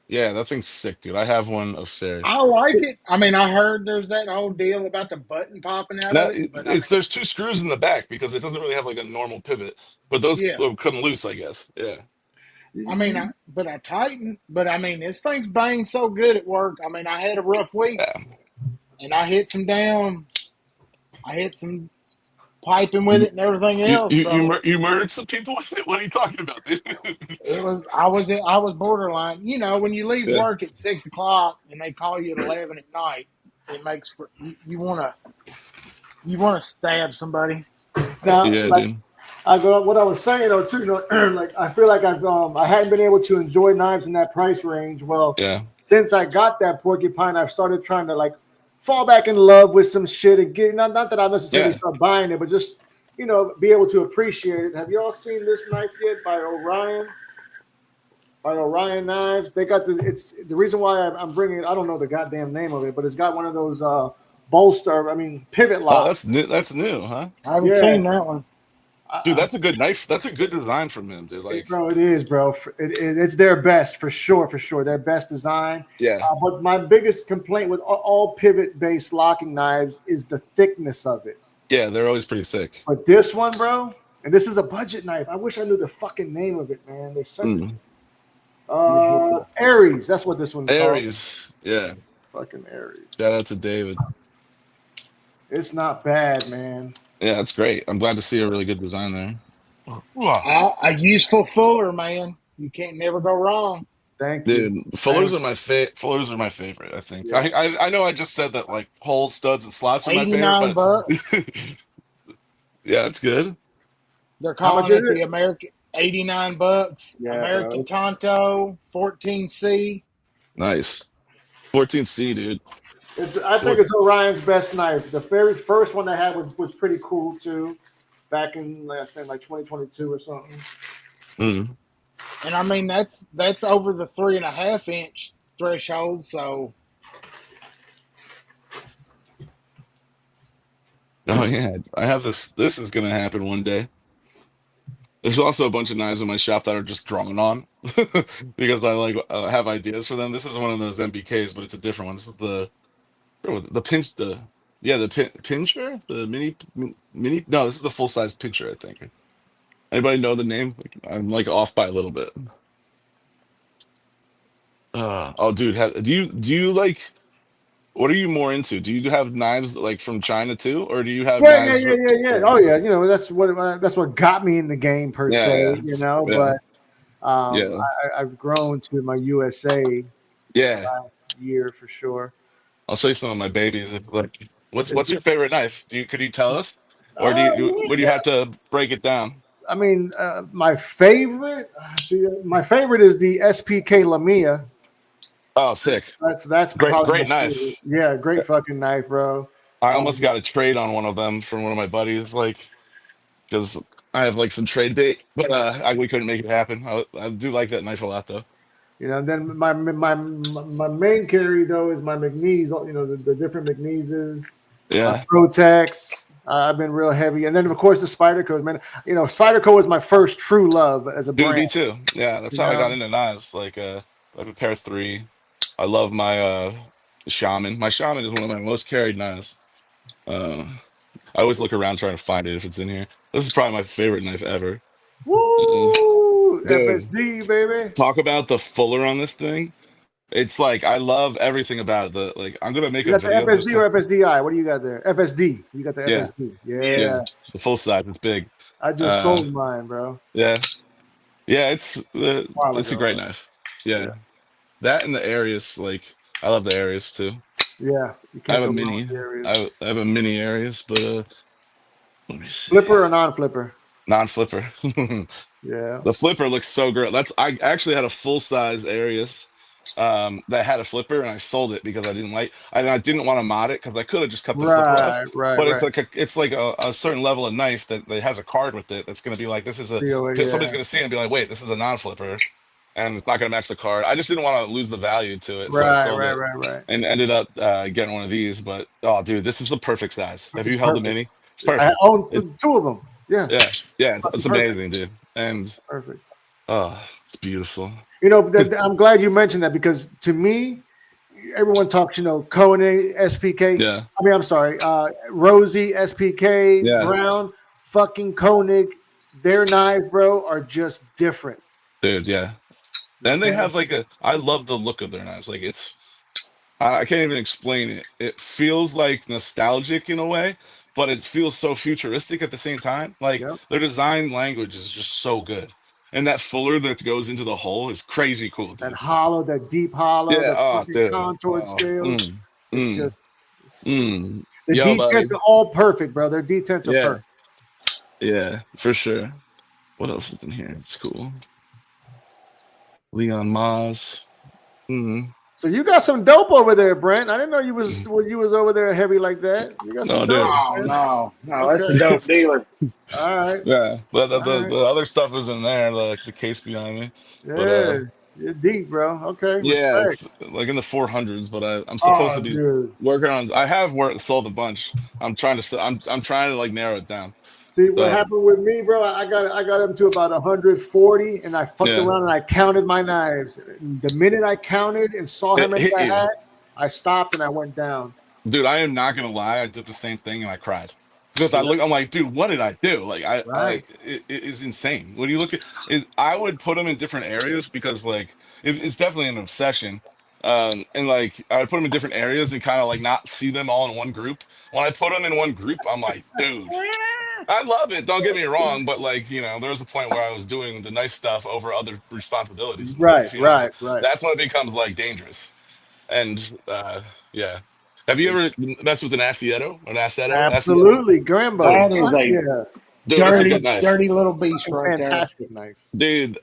yeah, that thing's sick, dude. I have one upstairs. I like it. I mean, I heard there's that whole deal about the button popping out Now of it, but I it's mean, there's two screws in the back because it doesn't really have like a normal pivot, but those yeah. come loose, I guess. Yeah, I mean, but I tighten. But I mean, this thing's banged so good at work. I mean, I had a rough week, yeah. and I hit some down. I hit some piping with You it and everything you else. you you, So you murdered some people with it. What are you talking about, dude? I was borderline. When you leave Yeah, work at 6 o'clock and they call you at 11 at night, it makes for you wanna stab somebody. Now, yeah, like dude. what I was saying though too, like I feel like I hadn't been able to enjoy knives in that price range. Well, Yeah, since I got that porcupine, I've started trying to like fall back in love with some shit and get not that I necessarily yeah. start buying it, but just be able to appreciate it. Have y'all seen this knife yet by Orion? By Orion Knives, they got it's the reason why I'm bringing it. I don't know the goddamn name of it, but it's got one of those pivot Oh, locks. that's new. That's new, huh? I haven't Yeah, seen that one. Dude, that's a good knife. That's a good design from him, dude. Like, bro, it is, bro. It's their best for sure, for sure. Their best design. yeah, But my biggest complaint with all pivot-based locking knives is the thickness of it. yeah, they're always pretty thick. But this one, bro, and this is a budget knife. I wish I knew the fucking name of it, man. They sent it to Mm. me. Aries. That's what this one's called. Aries, yeah. Fucking Aries. Shout out to David. It's not bad, man. Yeah, that's great. I'm glad to see a really good design there. Ooh-ah. A useful fuller, man. You can't never go wrong. Thank you. Dude, fullers are my Fullers are my favorite. I think. Yeah. I know I just said that like holes, studs, and slots are my favorite, 89 but bucks. yeah, it's good. They're How much calling is it it? the American 89 bucks. Yeah, bro. American Tonto 14C. Nice. 14C, dude. I think Four- it's Orion's best knife. The very first one they had was pretty cool too, back in I think like 2022 or something. Mm. And I mean that's over the 3.5 inch threshold. So Oh yeah, I have this. This is gonna happen one day. There's also a bunch of knives in my shop that are just drawn on because I like have ideas for them. This is one of those MBKs, but it's a different one. This is the pinch pincher, the mini. No, this is the full size pincher. I think. Anybody know the name? I'm like off by a little bit. Oh, dude, do you like? What are you more into? Do you have knives like from China too, or do you have Yeah, yeah, knives? yeah, yeah, yeah. Oh yeah, you know that's what got me in the game per se. Yeah, You know, yeah, but yeah, I've grown to my USA yeah. last year for sure. I'll show you some of my babies. Like, what's your favorite knife? Could you tell us, or would you Yeah. have to break it down? I mean, my favorite. See, my favorite is the SPK Lamia. Oh, sick! That's Great, probably my great favorite. knife. Yeah, great fucking knife, bro. I almost Um, got a trade on one of them from one of my buddies, like because I have like some trade bait, but we couldn't make it happen. I do like that knife a lot, though. you know, then my main carry though is my McNeese. You know, the different McNeeses, Yeah, Protex. I've been real heavy, and then of course the Spyderco. Man, you know, Spyderco was my first true love as a dude, brand. me too. Yeah, that's You how I got know, into knives. Like, I have a pair of three. I love my Shaman. My Shaman is one of my most carried knives. Uh, I always look around trying to find it if it's in here. This is probably my favorite knife ever. Uh, woo, Dude, FSD baby. talk about the fuller on this thing. It's like I love everything about it. Like I'm gonna make You a got the video just FSD on, or FSDI? What do you got there? FSD. You got the yeah, FSD. yeah, Yeah, the full size. It's big. I just Uh, sold mine, bro, yeah, yeah. a while It's a great ago. knife. Yeah, Yeah, that and the Arius. Like I love the Arius too. yeah. You I have can't a go wrong with mini. the areas. I have a mini Arius, but let me see. Flipper or non-flipper? Non-flipper. Yeah. The flipper looks so great. I actually had a full size Arius that had a flipper, and I sold it because I didn't want to mod it because I could have just cut the flipper off. Right, right, But right. it's like a certain level of knife that has a card with it that's going to be like this is a Feel it, somebody's yeah. going to see it and be like, wait, this is a non-flipper, and it's not going to match the card. I just didn't want to lose the value to it, so I Right, sold right, it right, right. and ended up getting one of these. But oh, dude, this is the perfect size. Have It's you held the perfect. mini? It's I perfect. own two of them. Yeah, Yeah, yeah, fucking it's perfect. amazing, dude. And Perfect. oh, it's beautiful. You know, I'm glad you mentioned that because to me, everyone talks, you know, Koenig, SPK. Yeah, I mean, I'm sorry, Rosie, SPK, yeah, Brown, fucking Koenig. Their knives, bro, are just different. dude, yeah. And they Okay. have like I love the look of their knives. Like I can't even explain it. It feels like nostalgic in a way, but it feels so futuristic at the same time. Like Yep. their design language is just so good. And that fuller that goes into the hole is crazy cool, That dude. hollow, that deep hollow, Yeah, the oh, fucking dude. contoured Oh, scales. It's mm, just, it's, mm. the Yo, buddy. detents are all perfect, bro. Their detents are Yeah, perfect. yeah, for sure. What else is in here? It's cool. Leon Maz. Mm. So you got some dope over there, Brent. I didn't know you was over there heavy like that. You got some No, dope, dude. Oh man. no, that's a Okay. dope dealer. All right. Yeah, but All right. the other stuff is in there, like the case behind me. But Yeah. You're deep, bro. Okay. yeah, Respect. it's like in the 400s. But I'm supposed to Oh, be dude. working on. I have sold a bunch. I'm trying to like narrow it down. See what So happened with me, bro? I got up to about 140, and I fucked yeah, around and I counted my knives. The minute I counted and saw how it many hit I you, had, I stopped and I went down. dude. I am not gonna lie. I did the same thing and I cried because Yeah. I'm like, dude, what did I do? Like I Right. like it is insane. When you look at it, I would put them in different areas because like it's definitely an obsession. And like I would put them in different areas and kind of like not see them all in one group. When I put them in one group, I'm like, dude. I love it. Don't get me wrong, but like there was a point where I was doing the nice stuff over other responsibilities in Right. life. Right. Right. That's when it becomes like dangerous. And yeah, have you ever messed with an Asieto? An Assetto? Asieto? Absolutely. Grambo. That is Fuck a yeah. Dude, it's a good dirty, knife. dirty little beast Fucking right there. fantastic knife. Dude,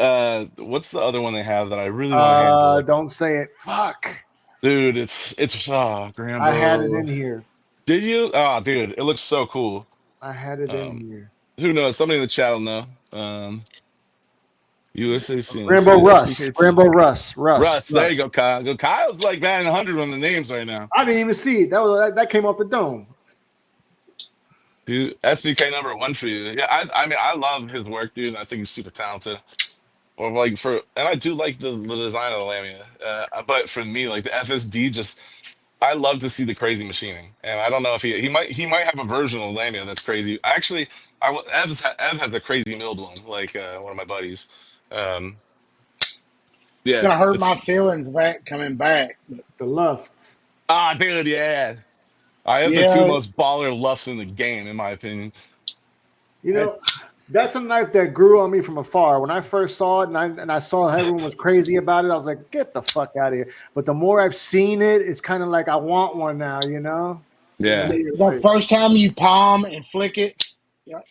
what's the other one they have that I really want to hand you? Don't say it. Fuck. Dude, it's I had it Grambo. in here. Did you? Oh, dude, it looks so cool. I had it in Um, here. who knows? Somebody in the chat will know. USA Grambo CNC, Russ. SPKT. Grambo Russ. Russ. Russ, there you Russ. go, Kyle. Kyle's like batting 100 on the names right now. I didn't even see it. That came off the dome. Dude, SBK number one for you. Yeah, I mean, I love his work, dude. I think he's super talented. Or like and I do like the design of the Lamia. But for me, like the FSD, just I love to see the crazy machining. And I don't know if he might have a version of Lamia that's crazy. Actually, Ev has a crazy milled one, like one of my buddies. Um, Yeah, Gonna hurt it's my feelings of that coming back. But The Luft. dude, yeah. I have the two yeah, most baller lufts in the game, in my opinion. You that, know, that's a knife that grew on me from afar. When I first saw it and I saw everyone was crazy about it, I was like, get the fuck out of here. But the more I've seen it, it's kind of like I want one now, you know? So Yeah. maybe the first time you palm and flick it,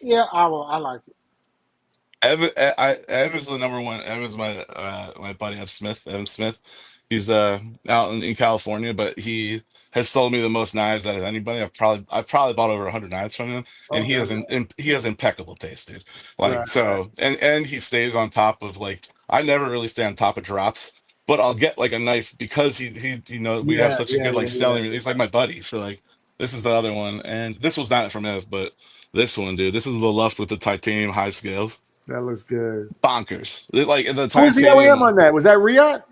yeah, I will. I like it. Evan's the number one. Evan's my buddy, Evan Smith. He's out in California, but he has sold me the most knives out of anybody. I've probably bought over 100 knives from him, and he okay, has impeccable taste, dude. right. Like so, and he stays on top of like I never really stay on top of drops, but I'll get like a knife because we have Yeah, such a yeah, good like yeah, yeah. selling. He's like my buddy, so like this is the other one, and this was not from Ev, but this one, dude. This is the Luft with the titanium high scales. That looks good. Bonkers. Like the Who was the OEM titanium. on that? Was that Riot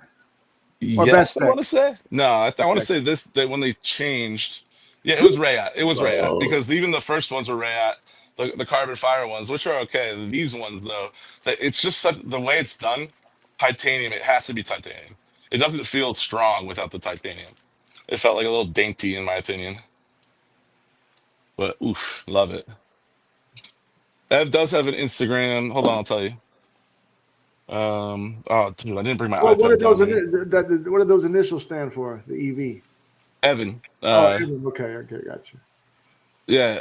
or Best Yes, I Spec? want to say. No, I want to Okay. say this that when they changed, yeah, it was Rayat. It was Rayat because even the first ones were Rayat, the carbon fiber ones, which are okay. These ones though, it's just the way it's done. Titanium. It has to be titanium. It doesn't feel strong without the titanium. It felt like a little dainty in my opinion, but oof, love it. Ev does have an Instagram. Hold on, I'll tell you. Oh, dude, I didn't bring my What iPad did those down here. what did those initials stand for? The EV. Evan. Oh, Evan. Okay, okay, gotcha. Yeah.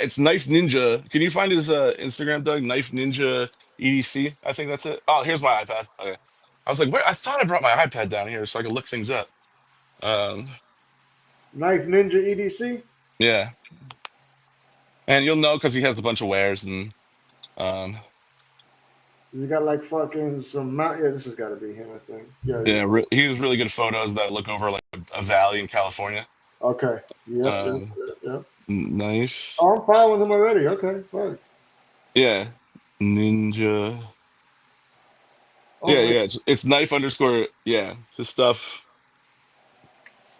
It's Knife Ninja. Can you find his Instagram, Doug? Knife Ninja EDC. I think that's it. Oh, here's my iPad. Okay. I was like, where? I thought I brought my iPad down here so I could look things up. Um, Knife Ninja EDC. yeah, and you'll know because he has a bunch of wares and um, Has he got like fucking some mount? Yeah, this has got to be him, I think. Yeah, yeah. yeah, he has really good photos that look over like a valley in California. Okay. Yep, yep, Um, yep, yep. Knife. Oh, I'm following him already. Okay, fine. Yeah, Ninja. Oh, Yeah, man. yeah. It's knife underscore. Yeah, his stuff.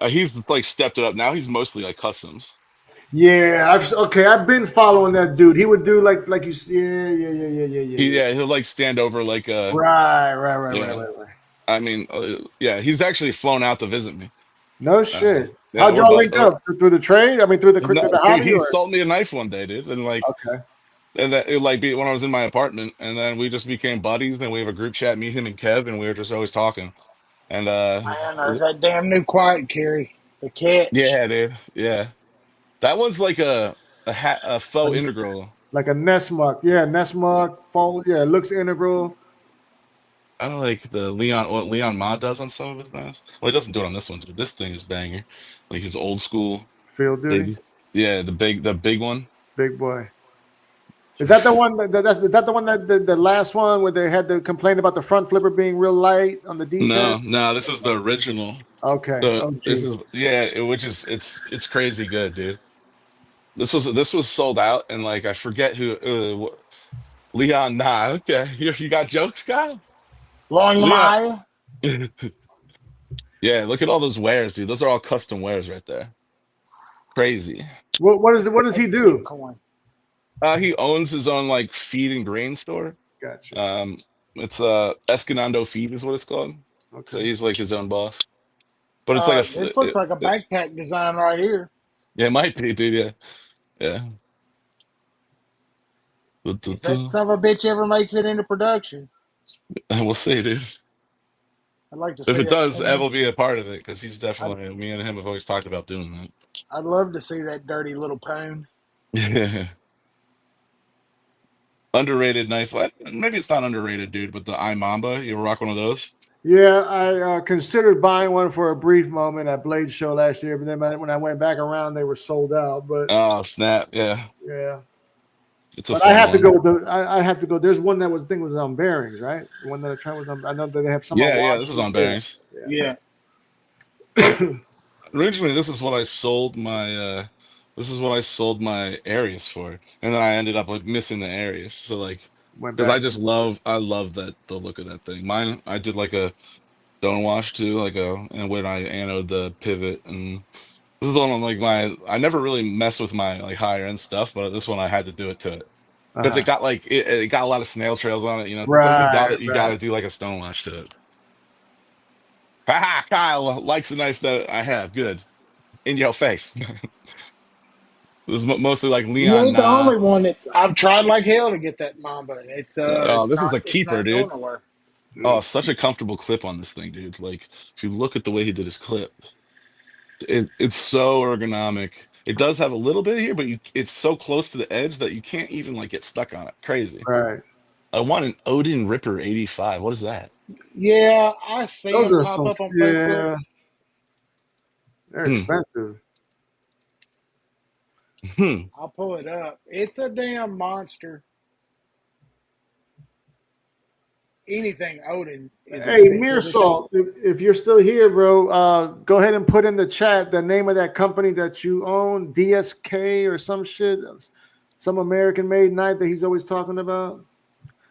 He's like stepped it up. Now he's mostly like customs. Yeah, I've been following that dude. He would do like you. Yeah, yeah, yeah, yeah, yeah, yeah, yeah. He'll like stand over like Right, right, right, right, yeah. right, right. I mean, yeah, he's actually flown out to visit me. No shit. Yeah, How'd we're y'all but link up through the trade? I mean, through no, the hobby, he or sold me a knife one day, dude, and like, okay. and that it like be when I was in my apartment, and then we just became buddies. Then we have a group chat, me, him, and Kev, and we were just always talking. And Man, there's that damn new quiet carry, the catch. yeah, dude, yeah, that one's like a A, faux integral. like a Nessmuck, yeah, Nessmuck fold, yeah, it looks integral. I don't like the what Leon Ma does on some of his knives. Well, he doesn't do it on this one, dude. This thing is banger. Like his old school Field duty, big, yeah, the big one. big boy. Is that the one is that the one that the last one where they had to complain about the front flipper being real light on the D10? No, this is the original. Okay. So Oh, this gee. is yeah, which is it's crazy good, dude. This was sold out, and like I forget who Leon. Nah, okay, you got jokes, Kyle. Blowing Leon. my Yeah, look at all those wares, dude. Those are all custom wares right there. Crazy. What does he do? Bitcoin. He owns his own like feed and grain store. Gotcha. Um, it's Escanando Feed is what it's called. So Okay. he's like his own boss. But it's like This looks like a backpack design right here. yeah, it might be, dude. Yeah, If that yeah. son of a bitch ever makes it into production, We'll see, dude. I'd like to If see it that does, Ev pen. will be a part of it because he's I'd, definitely me and him have always talked about doing that. I'd love to see that dirty little pone. Yeah. Underrated knife. Maybe it's not underrated, dude. But the iMamba, you ever rock one of those? Yeah, I considered buying one for a brief moment at Blade Show last year, but then when I went back around, they were sold out. But Oh snap! Yeah, yeah, it's a but I fun have to one. go with I have to go. There's one that was on bearings, right? The one that I tried was on. I know that they have some on Yeah. This is washers. on bearings. Yeah. Yeah. Originally, this is what I sold my. This is what I sold my Aries for, and then I ended up like missing the Aries. So like, Went because back. I love that the look of that thing. Mine, I did like a stone wash too, and when I anode the pivot, and this is one of like I never really mess with my like higher end stuff, but this one I had to do it to it. because Uh-huh. it got a lot of snail trails on it. You know, something Right, you got right. to do like a stone wash to it. Haha, Kyle likes the knife that I have. Good in your face. This is mostly like You Leon. ain't the Nah. only one that's. I've tried like hell to get that Mamba. Oh, this is a It's keeper, not going dude. nowhere. Oh, such a comfortable clip on this thing, dude. Like, if you look at the way he did his clip, it's so ergonomic. It does have a little bit here, but it's so close to the edge that you can't even like get stuck on it. Crazy. Right. I want an Odin Ripper 85. What is that? Yeah, I see Those them are pop some, up on Facebook. yeah, they're Hmm. expensive. Hmm. I'll pull it up. It's a damn monster. Anything Odin is Hey, Mere expensive. It's a Salt, if you're still here, bro, go ahead and put in the chat the name of that company that you own, DSK or some shit, some American-made knife that he's always talking about.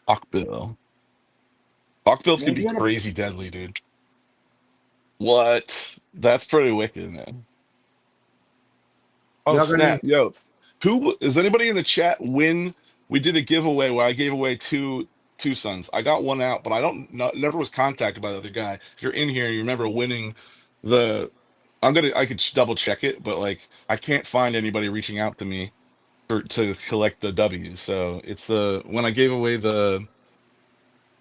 Hawkbill. Hawkbill's man. gonna If be you want to, crazy deadly, dude. What? That's pretty wicked, man. Oh Y'all got any? snap, yo! Who is anybody in the chat when we did a giveaway where I gave away two sons? I got one out, but I don't know, never was contacted by the other guy. If you're in here and you remember winning the, I could double check it, but like I can't find anybody reaching out to me to collect the W. So it's the when I gave away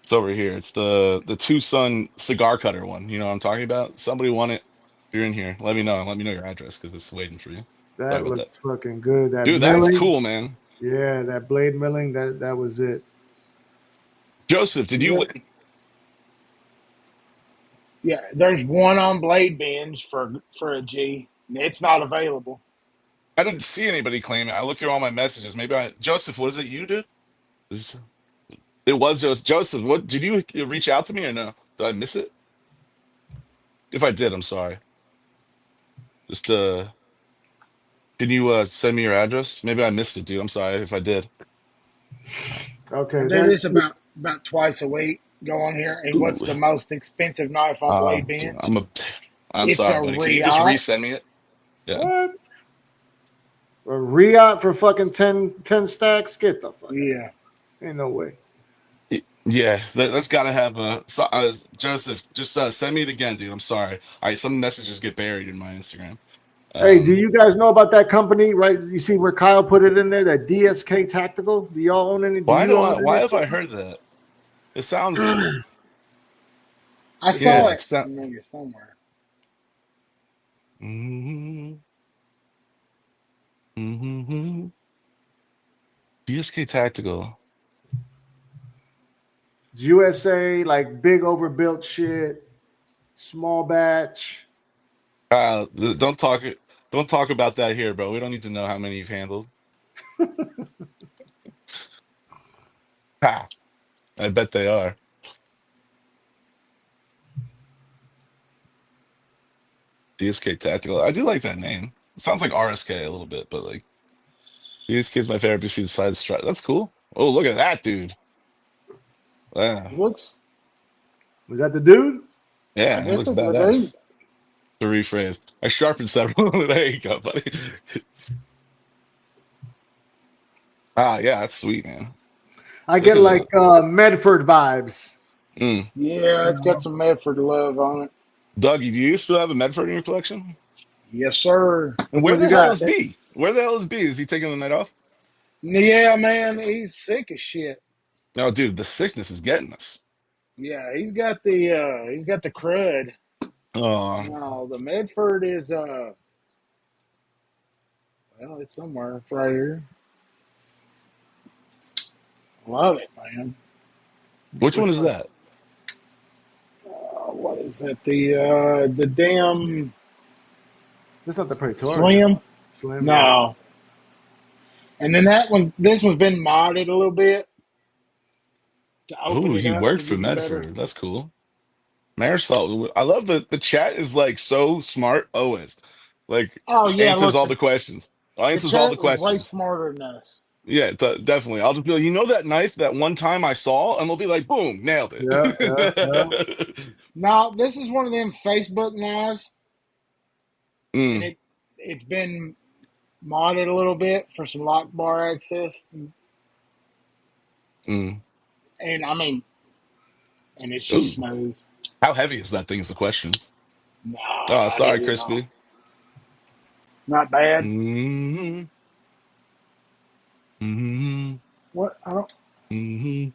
it's over here. It's the two son cigar cutter one. You know what I'm talking about? Somebody won it. If you're in here, let me know. Let me know your address because it's waiting for you. Sorry That about that. looks fucking good. That Dude, that's milling, cool, man. yeah, that blade milling, that was it. Joseph, did you yeah, win? yeah. There's one on Blade Binge for a G. It's not available. I didn't see anybody claim it. I looked through all my messages. Joseph, was it you, dude? Is- It was Joseph. Joseph, what did you reach out to me or no? Did I miss it? If I did, I'm sorry. Just can you send me your address? Maybe I missed it, dude. I'm sorry if I did. I Okay, do this that's about twice a week. Go on here and Ooh. what's the most expensive knife on Blade Dude, Binge? I'm It's a sorry, buddy. Can you just Riot. resend me it? Yeah. what? A Riot for fucking 10 stacks? Get the fuck out. Yeah. Ain't no way. Yeah, that's got to have Joseph. Just send me it again, dude. I'm sorry. All right, some messages get buried in my Instagram. Hey, do Um, you guys know about that company? Right, you see where Kyle put it in there, that DSK Tactical. Do y'all own any? Do you own why have I heard that? It sounds any? I yeah. saw it It's not. maybe somewhere. Mm-hmm, mm-hmm. BSK Tactical. It's USA, like big overbuilt shit, small batch. Don't talk about that here, bro. We don't need to know how many you've handled. Ha, I bet they are. DSK Tactical. I do like that name. It sounds like RSK a little bit, but like DSK is my favorite PC side strap. That's cool. Oh, look at that, dude. Yeah, Looks Was that the dude? I yeah, he guess looks that's the dude. badass. To rephrase, I sharpened several. There you go, buddy. Yeah, that's sweet, man. I Look get at like that. Medford vibes. Mm. Yeah, You it's got know? some Medford love on it. Doug, do you still have a Medford in your collection? Yes, sir. And Which where one you the hell got? is B? Where the hell is B? Is he taking the night off? Yeah, man, he's sick as shit. No, dude, the sickness is getting us. Yeah, he's got the crud. Oh, No, the Medford is well, it's somewhere it's right here. Love it, man. which one Which is one? that? What is it? The damn This not the Praetorian. Slim? Slim, yeah. No. And then this one's been modded a little bit to open Oh, it he up worked to for give you better. Medford. That's cool. Marisol, I love the chat is like so smart always. Like Oh yeah, answers look, all the questions. the Answers all the chat is way questions. smarter than us. Yeah, definitely. I'll just be like, you know that knife that one time I saw, and they'll be like, boom, nailed Yeah, yeah, yeah. it. No, this is one of them Facebook knives, and Mm. it's been modded a little bit for some lock bar access. Mm. and I mean, and it's just Ooh. smooth. How heavy is that thing? Is the question. No, Oh, not sorry, heavy at all. crispy. Not bad. Mm-hmm. Mm-hmm. What I don't. Mm-hmm.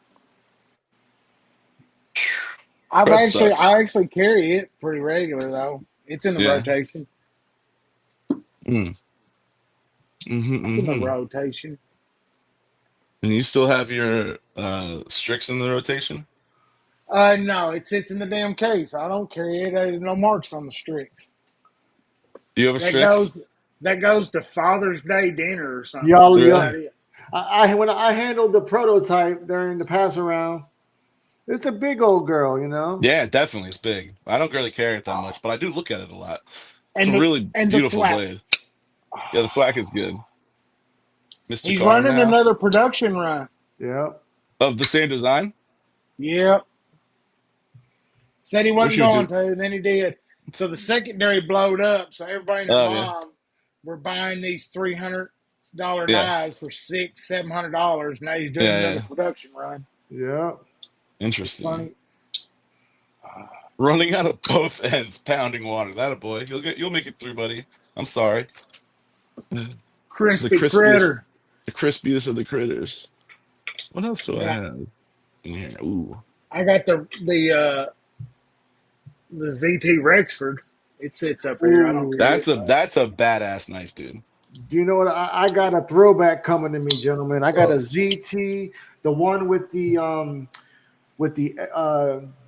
I Bread sucks. actually carry it pretty regular though. It's in the Yeah. rotation. Mm. Mm-hmm, It's in the mm-hmm. rotation. And you still have your Strix in the rotation? No, it sits in the damn case. I don't carry it. There's no marks on the Strix. Do you have a That Strix? goes that goes to Father's Day dinner or something. Y'all, That's Really? about it. when I handled the prototype during the pass around, it's a big old girl, you know. Yeah, definitely. It's big. I don't really carry it that Oh, much, but I do look at it a lot. It's a and the really and the beautiful flat. blade. Yeah, the flak is good. Mr. He's Carr in the running house another production run. Yeah. of the same design. Yep. Said he Wish wasn't you would going do. to, and then he did. So the secondary blowed up. So everybody and their Oh yeah, mom were buying these $300 yeah, knives for $700. Now he's doing yeah, another yeah. production run. Yeah. It's Interesting. funny. Running out of both ends, pounding water. That a boy. You'll make it through, buddy. I'm sorry. The Crispy crispiest, critter. the crispiest of the critters. What else do I Yeah, have in here? Ooh, I got the ZT Rexford. It sits up here. I don't carry Ooh. it much. that's a badass knife, dude. Do you know what? I got a throwback coming to me, gentlemen. I got a ZT, the one with the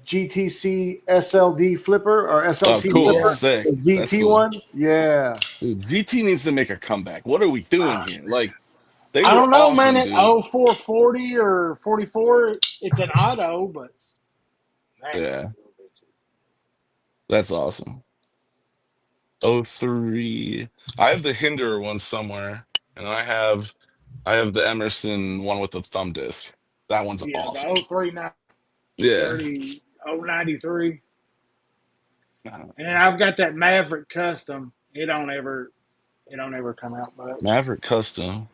GTC SLD flipper or Oh, SLT cool, flipper, Yeah. sick. the That's ZT cool. one. Yeah. Dude, ZT needs to make a comeback. What are we doing Ah, here? Like, they I were don't know, man. awesome, At dude. 0440 or 44, it's an auto, but man, those Yeah, some little bitches. that's awesome. Oh three. I have the Hinderer one somewhere, and I have the Emerson one with the thumb disc. That one's Yeah, the awesome. 03 Yeah. 30, 093. Uh, And then I've got that Maverick Custom. It don't ever come out much. Maverick Custom.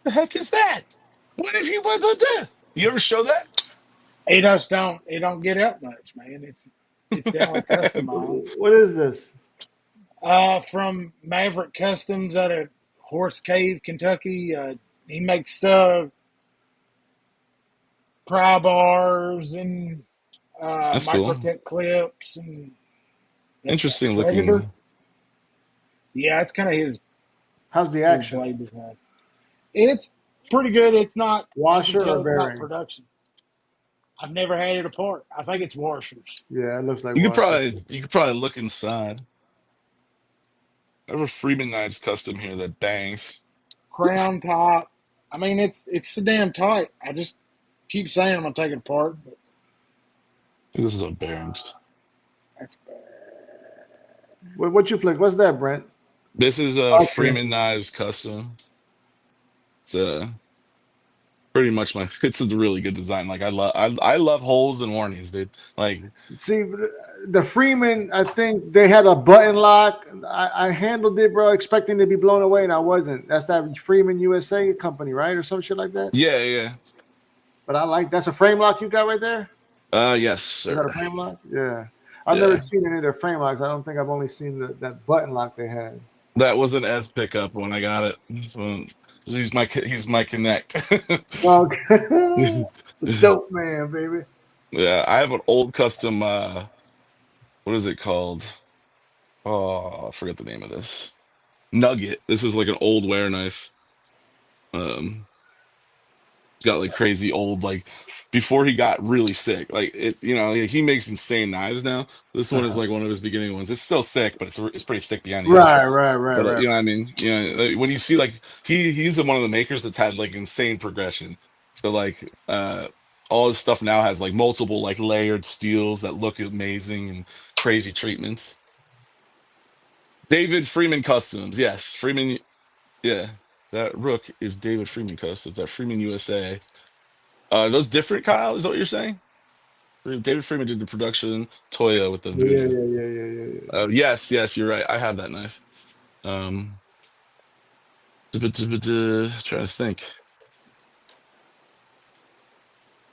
The heck is that? What if you went with that? You ever show that? It don't get out much, man. It's definitely customized. what is this? From Maverick Customs out of Horse Cave, Kentucky. He makes pry bars and That's cool. Microtech clips and that's that Interesting Predator. looking. Yeah, it's kind of How's the his action? blade design. It's pretty good. It's not. You can Washer or tell it's not bearings? production. I've never had it apart. I think it's washers. Yeah, it looks like washer. You could probably look inside. I have a Freeman Knives custom here that bangs. Crown top. I mean, it's so damn tight. I just keep saying I'm gonna take it apart, but This is on uh, bearings. that's bad. What you flick? What's that, Brent? This is a Okay. Freeman Knives custom. It's pretty much my it's a really good design. Like I love holes and warnings, dude. Like See, the Freeman, I think they had a button lock. I handled it, bro, expecting to be blown away, and I wasn't. That's that Freeman USA company, right, or some shit like that. yeah, yeah. But I like that's a frame lock you got right there. Yes, Is that a sir. frame lock? Yeah. I've never Yeah. seen any of their frame locks. I don't think I've only seen that button lock they had. That was an S pickup when I got it. So he's my connect. Okay. Dope man, baby. Yeah, I have an old custom what is it called? Oh, I forget the name of this. Nugget. This is like an old wear knife. Um He's got like crazy old like before he got really sick. Like it, like, he makes insane knives now. This one is Uh-huh. like one of his beginning ones. It's still sick, but it's pretty sick behind the edge. Right, But right. you know what I mean? Like, when you see like he's one of the makers that's had like insane progression. So like all his stuff now has like multiple like layered steels that look amazing and crazy treatments. David Freeman Customs, yes, Freeman, yeah, that Rook is David Freeman Customs at Freeman USA. Those different, Kyle? Is that what you're saying? David Freeman did the production, Toya with the Yeah, voodoo. yeah, yeah, yeah, yeah, yeah. Yes, yes, you're right. I have that knife. Trying to think.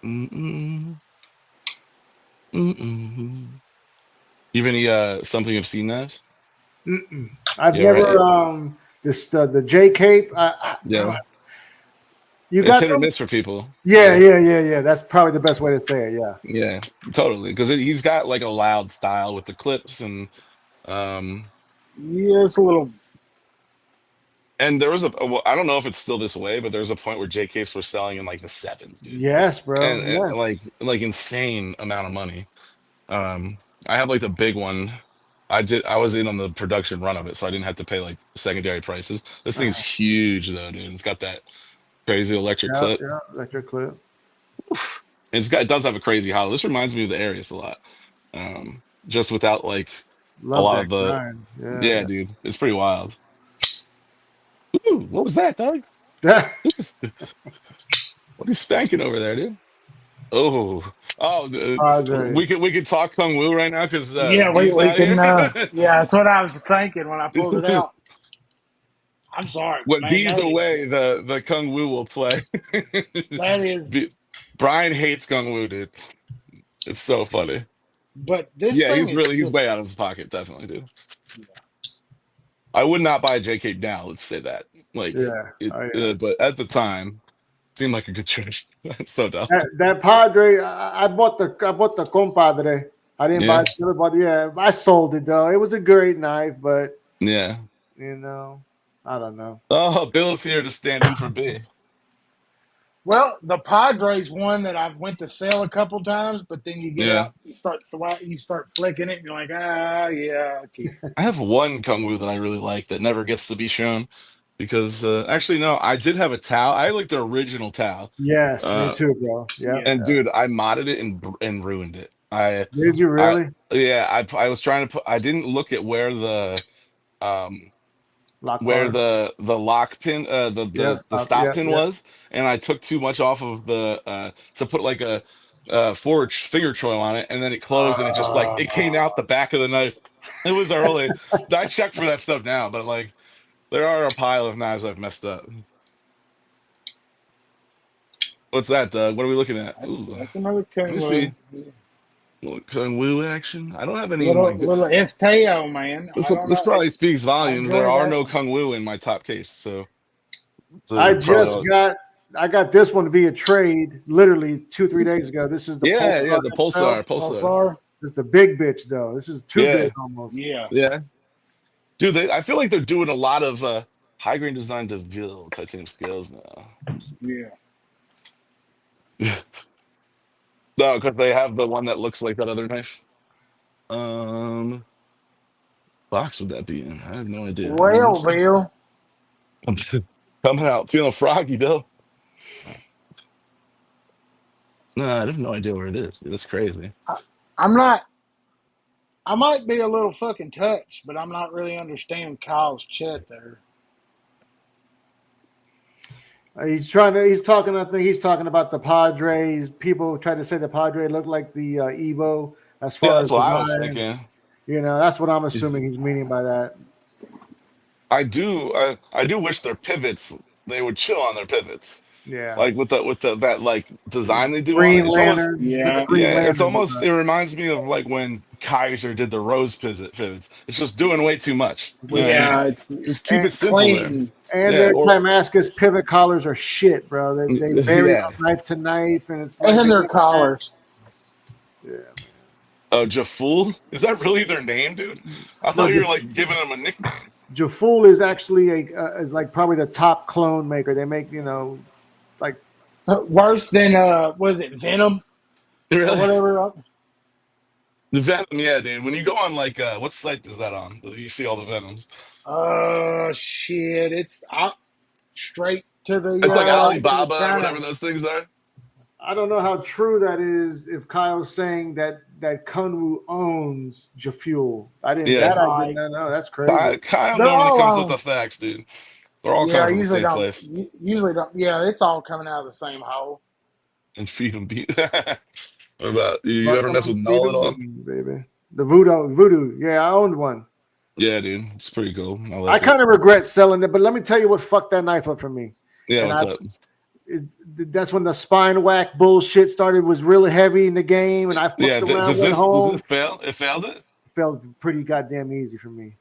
Mm-mm. Mm-mm. You have any something obscene knives? I've Yeah, never right. the J cape. Yeah, You it's got hit or some? miss for people. Yeah. That's probably the best way to say it. Yeah. Yeah, totally. Because he's got like a loud style with the clips um Yeah, it's a little. and there was well, I don't know if it's still this way, but there was a point where J capes were selling in like the sevens, dude, Yes, bro. and Yes. like insane amount of money. Um, I have like the big one. I was in on the production run of it, so I didn't have to pay like secondary prices. This thing's huge though, dude. It's got that crazy electric Yeah. clip. Yeah. Electric clip. It does have a crazy hollow. This reminds me of the Arius a lot. Just without like a Love lot that of the grind. yeah, Yeah. dude. It's pretty wild. Ooh, what was that, dog? Yeah. What are you spanking over there, dude? Oh, Padre. we could talk Kung Wu right now because Yeah, D's we not can. here. Yeah, that's what I was thinking when I pulled it out. I'm sorry, When man. D's That away, is the Kung Wu will play. that B- is. Brian hates Kung Wu, dude. It's so funny. But this Yeah, thing is he's just. way out of his pocket, definitely, dude. I would not buy a JK now. Let's say that. Like Yeah. it, Oh yeah. but at the time, seemed like a good choice. So dumb. That Padre, I bought the compadre. I didn't buy Yeah, the silver, but yeah, I sold it though. It was a great knife, but yeah. I don't know. Oh, Bill's here to stand in for B. Well, the Padres one that I went to sell a couple times, but then you get Yeah, out, you start flicking it, and you're like, yeah, I'll keep it. I have one Kung Fu that I really like that never gets to be shown because actually no, I did have a Tao. I like the original Tao. Yes, me Uh, too, bro. Yeah. Yeah, and dude, I modded it and ruined it. Did you I really? yeah, I was trying to put. I didn't look at um Lock where bar. the lock pin Yeah, the stop. stop Yeah, pin yeah. was, and I took too much off of the to put like a forward finger choil on it, and then it closed, and it just like Uh, it came out the back of the knife. It was early. I check for that stuff now, but like there are a pile of knives I've messed up. What's that, Doug? What are we looking at? Ooh, that's another let me Kung see. Little Kung Wu action. I don't have any in my little good. little Esteo, man. I don't This know. probably speaks I volumes. There enjoy are that no one. Kung Wu in my top case, I so probably just all, got this one via trade literally 2-3 days ago. This is the yeah, Pulsar the XL. Pulsar. Pulsar. This is the big bitch though. This is too Yeah, big almost. Yeah, yeah. Dude, I feel like they're doing a lot of high grain design DeVille titanium scales now. yeah. No, because they have the one that looks like that other knife. Um, box would that be in? I have no idea. Let me Well, see. Bill, Coming out feeling froggy, Bill. No, I have no idea where it is. That's crazy. I'm not. I might be a little fucking touched, but I'm not really understanding Kyle's chat there. He's talking. I think he's talking about the Padres. People try to say the Padre looked like the Evo as Yeah, far that's as what I was design. thinking. That's what I'm assuming he's meaning by that. I do wish their pivots they would chill on their pivots. Yeah. Like with the that like design they do on Green it. It's almost Lantern. The Yeah, Green yeah, Lantern it design. reminds me of like when Kaiser did the rose pivots. It's just doing way too much. You know what I mean? yeah. It's Just keep And it simple there. clean. Yeah, their or Timascus pivot collars are shit, bro. They vary yeah. from knife to knife, and it's like And they their never match. collars. Yeah. Oh, Jaful? Is that really their name, dude? I No, thought you were like giving them a nickname. Jaful is actually is like probably the top clone maker. They make like Worse than was it Venom or Really? whatever? The Venom, yeah, dude. When you go on like what site is that on? You see all the Venoms. Shit! It's up straight to It's like the Alibaba or whatever China. those things are. I don't know how true that is. If Kyle's saying that Kunwu owns Jafuel, I didn't Yeah. I didn't Right. know. That's crazy. Kyle They're normally all comes with on. the facts, dude. They're all Yeah, coming from the same place. usually don't. Yeah, it's all coming out of the same hole. And feed them beat. What about you Fuck ever them mess and with feed Null at them all? beans, baby. The voodoo. Yeah, I owned one. Yeah, dude. It's pretty cool. I I like it. kind of regret selling it, but let me tell you what fucked that knife up for me. Yeah, And what's up? that's when the spine whack bullshit started. Was really heavy in the game, and I fucked around, Does went this home. fail? It failed it. Felt pretty goddamn easy for me,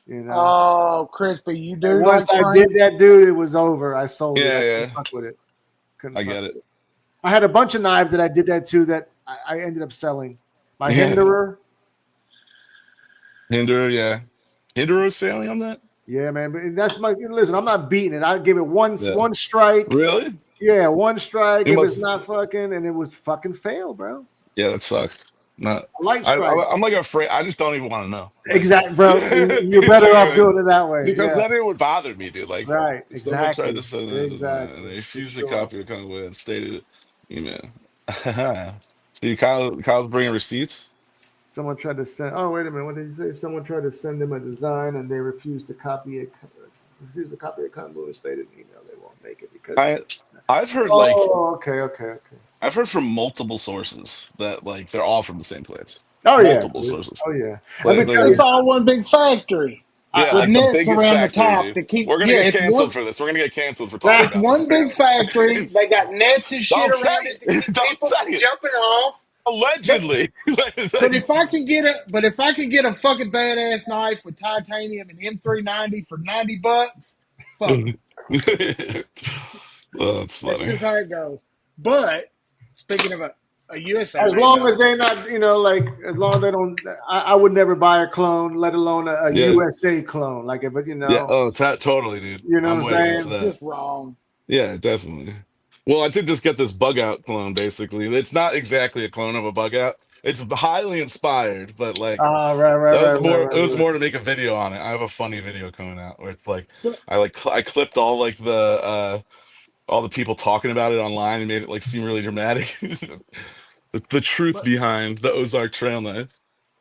you know. Oh, Crispy, you And do once like I did Frank? that, dude, it was over. I sold it. Yeah, I couldn't yeah. fuck with it. Couldn't I fuck get with it. it. I had a bunch of knives that I did that to that I ended up selling. My Yeah. Hinderer. Hinderer, yeah. Hinderer is failing on that? Yeah, man. But that's my listen, I'm not beating it. I give it one Yeah. strike. Really? Yeah, one strike. You If it's must. not fucking, and it was fucking fail, bro. Yeah, that sucks. Not. A light strike. I'm like afraid. I just don't even want to know. Like, Exactly, bro. You're you know better what I off mean? doing it that way. Because Yeah. then it would bother me, dude. Like, Right. someone tried to Exactly. send a design and Exactly. they For refused to sure. copy or convey and stated email. See, Kyle's bringing receipts. Someone tried to send. Oh, wait a minute. What did he say? Someone tried to send them a design, and they refused to copy it. Refused to copy a convo and stated in email they won't make it because. I've heard Okay. I've heard from multiple sources that like they're all from the same place. Oh Multiple yeah. sources. Oh yeah. Let me Like, tell It's you. all one big factory yeah, with like the nets biggest around the factory, top dude. to keep. We're gonna Yeah, get it's canceled one. for this. We're gonna get canceled for talking It's about this. one big factory. Apparently, They got nets and shit don't say around it to it. keep Don't people say from it. jumping off. But Allegedly. but if I can get a fucking badass knife with titanium and M390 for $90, fuck it. Oh, that's That's funny. just how it goes. But speaking of a USA As made long as though, they're not, like as long as they don't, I would never buy a clone, let alone a Yeah. USA clone. Like if it, Yeah. Oh, totally, dude. you know I'm what I'm way against saying? it's that. just wrong. Yeah, definitely. Well, I did just get this bug out clone, basically. It's not exactly a clone of a bug out. It's highly inspired, but like it was Right. more to make a video on it. I have a funny video coming out where it's like But I clipped all the people talking about it online and made it like seem really dramatic. The truth but behind the Ozark Trail knife.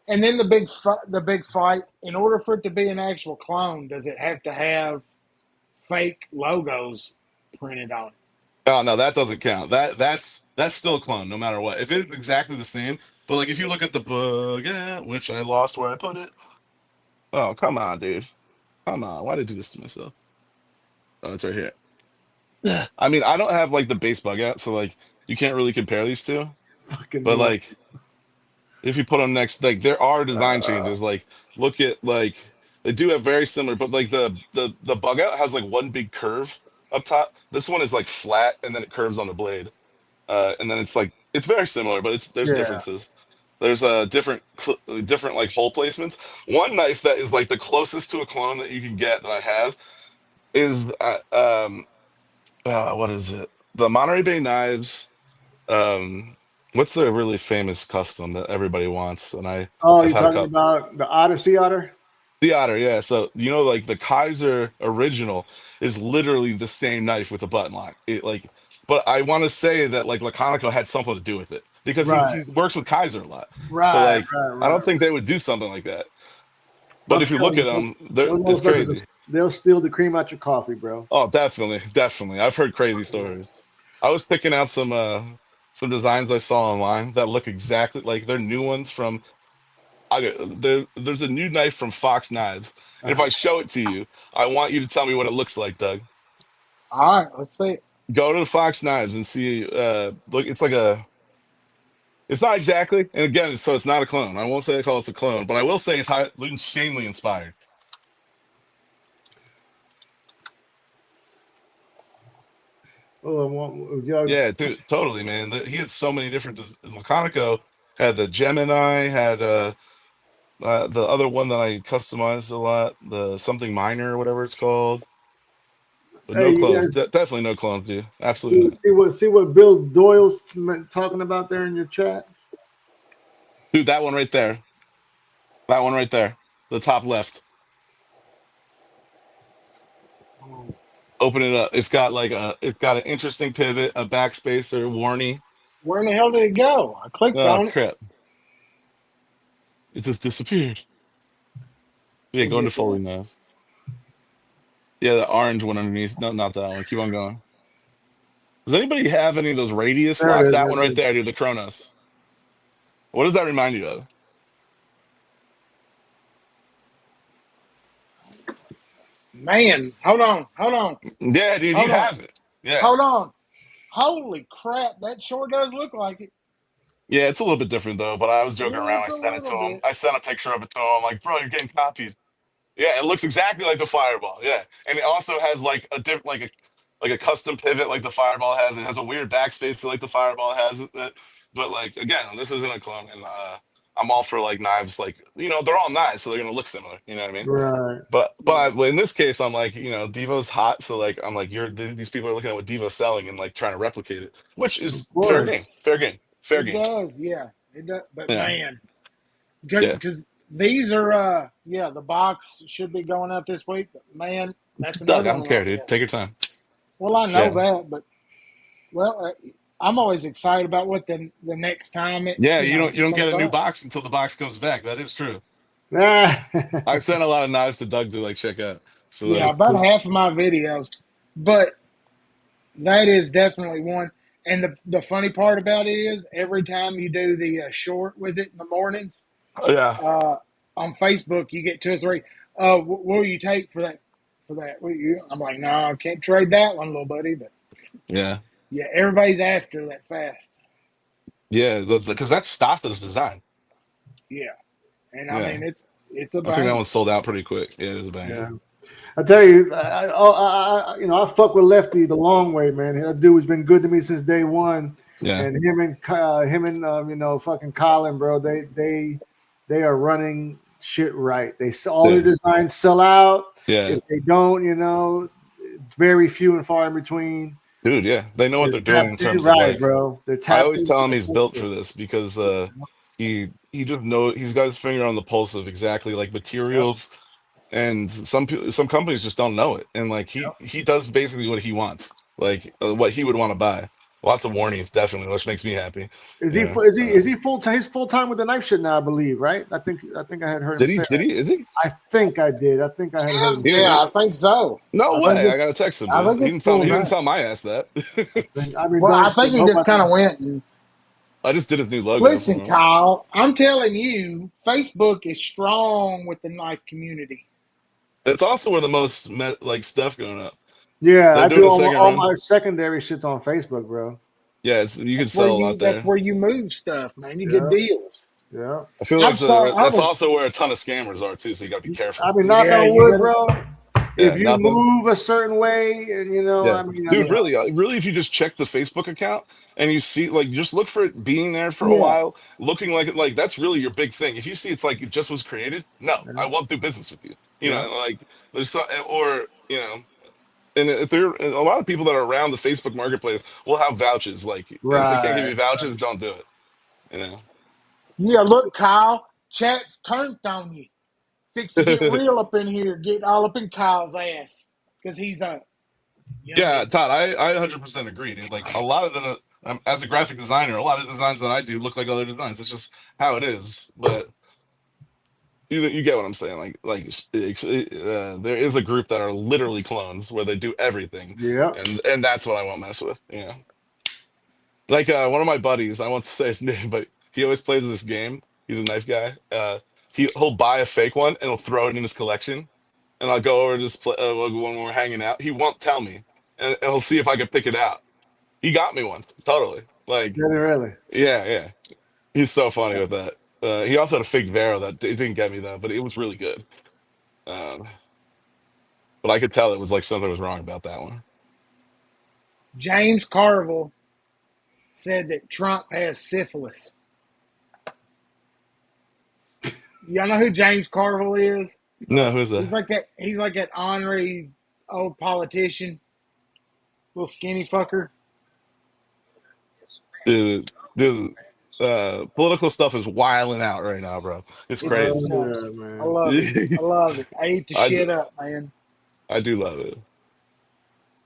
and then the big fight. In order for it to be an actual clone, does it have to have fake logos printed on it? Oh no, that doesn't count. That's still a clone, no matter what. If it's exactly the same, but like if you look at the bug out, which I lost where I put it. Oh, come on, dude. Come on. Why did I do this to myself? Oh, it's right here. I mean, I don't have like the base bug out, so like you can't really compare these two. Fucking But love. like if you put them next, like there are design changes. Like look at like they do have very similar, but like the bug out has like one big curve up top. This one is like flat and then it curves on the blade. And then it's like it's very similar, but there's Yeah. differences. There's different like hole placements. One knife that is like the closest to a clone that you can get that I have is what is it? The Monterey Bay knives. What's the really famous custom that everybody wants? And Oh, I've you're had a talking couple. about the Otter, Sea Otter? The Otter, yeah. So like the Kaiser original is literally the same knife with a button lock. It like, but I want to say that like Laconico had something to do with it because Right. he works with Kaiser a lot. But Right. like, I don't think they would do something like that. But I'm if you look telling at you, them, those it's motherfuckers, crazy. they'll steal the cream out your coffee, bro. Oh, definitely. I've heard crazy stories. I was picking out some designs I saw online that look exactly like they're new ones from. There's a new knife from Fox Knives. And if Uh-huh. I show it to you, I want you to tell me what it looks like, Doug. All right, let's see. Go to the Fox Knives and see. Look, it's like a. It's not exactly, and again, so it's not a clone. I won't say I call it a clone, but I will say it's insanely inspired. Yeah, Yeah, dude, totally, man. He had so many different. Laconico had the Gemini, had the other one that I customized a lot, the something minor or whatever it's called. But hey, no you clones. guys Definitely no clones, dude. see, Absolutely not. see what Bill Doyle's talking about there in your chat? Dude, that one right there. That one right there. The top left. Open it up. It's got an interesting pivot, a backspacer, warning. Where in the hell did it go? I clicked Oh on it. crap. It just disappeared. Yeah, go into folding those. Yeah, the orange one underneath. No, not that one. Keep on going. Does anybody have any of those radius There it locks? is. That There one it right is. there, dude, the Kronos. What does that remind you of? Man, hold on, Yeah, dude, you hold on, have it. Yeah. hold on. Holy crap, that sure does look like it. Yeah, it's a little bit different though. But I was joking around. I Just a sent it to little him. bit. I sent a picture of it to him. I'm like, bro, you're getting copied. Yeah, it looks exactly like the Fireball. Yeah, and it also has like a different, like a custom pivot like the Fireball has. It has a weird backspace like the Fireball has. But like again, this isn't a clone, and I'm all for like knives. Like they're all knives, so they're gonna look similar. You know what I mean? Right. Yeah. But in this case, I'm like, Devo's hot, so like I'm like, these people are looking at what Devo's selling and like trying to replicate it, which Of is fair game, course. fair game, fair It game. does, yeah. It does. But Yeah, man, yeah. because these are, yeah, the box should be going out this week. But man, that's Doug, another I don't one I care, dude. Take missed. your time. Well, I know Yeah, that, but well, I'm always excited about what the next time it, yeah. You don't comes get a new out. box until the box comes back. That is true. Ah, I sent a lot of knives to Doug to like check out. So Yeah, like, about half of my videos, but that is definitely one. And the funny part about it is, every time you do the short with it in the mornings, yeah, uh, on Facebook, you get two or three. What will you take for that? For that, I'm like, no, I can't trade that one, little buddy. But yeah, yeah, everybody's after that fast. yeah. Because that's Stasa's design. Yeah, and I Yeah, mean it's a I think that banger. one sold out pretty quick. Yeah, it was a yeah. banger. I tell you, I fuck with Lefty the long way, man. That dude has been good to me since day one, Yeah, and him and fucking Colin, bro. They are running shit right. All their yeah, designs sell out. yeah. If they don't, it's very few and far in between. Dude, yeah, they know what They're they're doing in tapped in terms of right, like. bro. They're I tapped always into tell him the he's built for culture. this because he just he's got his finger on the pulse of exactly like Yep, materials, and some companies just don't know it, and like yep. he does basically what he wants, like what he would want to buy. Lots of warnings, definitely, which makes me happy. Is he Yeah. fu- is he full time? He's full time with the knife shit now, I believe, right? I think I had heard him Did he? say Did that. he? Is he? I think I did. I think I had heard him say Yeah. Yeah, that. I think so. No I think way! I it's gotta text him, I dude. think He it's didn't tell me. full He didn't time. tell my ass that. I mean, Well, I think he hope just kind of went and I just did his new logo for listen, him. Kyle. I'm telling you, Facebook is strong with the knife community. It's also where the most like stuff going up. Yeah, They're I do doing a all, second all run. my secondary shits on Facebook, bro. Yeah, you can sell a lot That's there. where you move stuff, man. You get Yeah, deals. yeah. I feel I'm like sorry, I that's was. also where a ton of scammers are too. So you got to be careful. I mean, knock Yeah, on you wood, better. bro. If Yeah, you nothing. move a certain way, and Yeah, dude, Yeah, really, if you just check the Facebook account and you see, like, just look for it being there for a yeah, while, looking like it, like that's really your big thing. If you see it's like it just was created, no, I yeah, won't do business with you. yeah. Like there's so, or and if there a lot of people that are around the Facebook marketplace will have vouchers. Like, and if they can't give Right. you vouchers, don't do it. You know. yeah. Look, Kyle, chat's turned on you. Fix to get real up in here, get all up in Kyle's ass because he's a Yeah, youngin. Todd, I 100% agree, dude. Like a lot of the, as a graphic designer, a lot of designs that I do look like other designs. It's just how it is. But you get what I'm saying. There is a group that are literally clones where they do everything, Yeah. and that's what I won't mess with. Like one of my buddies, I won't say his name, but he always plays this game. He's a knife guy. He'll buy a fake one and he'll throw it in his collection, and I'll go over to this play, when we're hanging out. He won't tell me, and he'll see if I can pick it out. He got me once, totally. Like, Really, really. yeah, yeah. He's so funny with that. He also had a fake Vero that it didn't get me though, but it was really good. Um, but I could tell it was like something was wrong about that one. James Carville said that Trump has syphilis. Y'all know who James Carville is? No, who's He's that? like that. He's like that ornery old politician, little skinny fucker. Dude, political stuff is wilding out right now, bro. It's It's Oh crazy. yeah, nuts. I man. love it. I love it. I eat the I do, shit up, man. I do love it.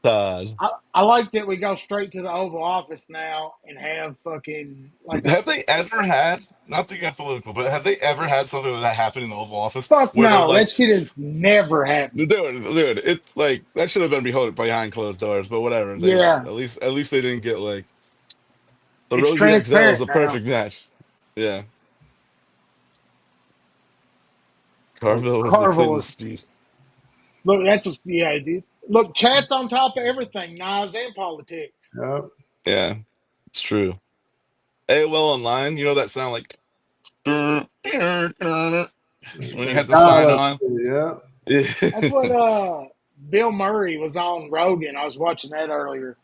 Todd, I like that we go straight to the Oval Office now and have fucking like a have they ever had, not to get political, but have they ever had something like that happen in the Oval Office fuck where they're no. That like, shit has never happened. dude, it like that should have been behind closed doors, but whatever. They Yeah, at least they didn't get like the it's Rosie XL is transparent a now. perfect match. Yeah, Oh, Carville was the Carville fitness is speed. look. That's what, yeah, dude. Look, chat's on top of everything, knives and politics. yeah. Yeah, it's true. AOL Online, you know that sound like when you That have to sign dial-up on. shit, yeah. That's what Yeah. Bill Murray was on Rogan. I was watching that earlier,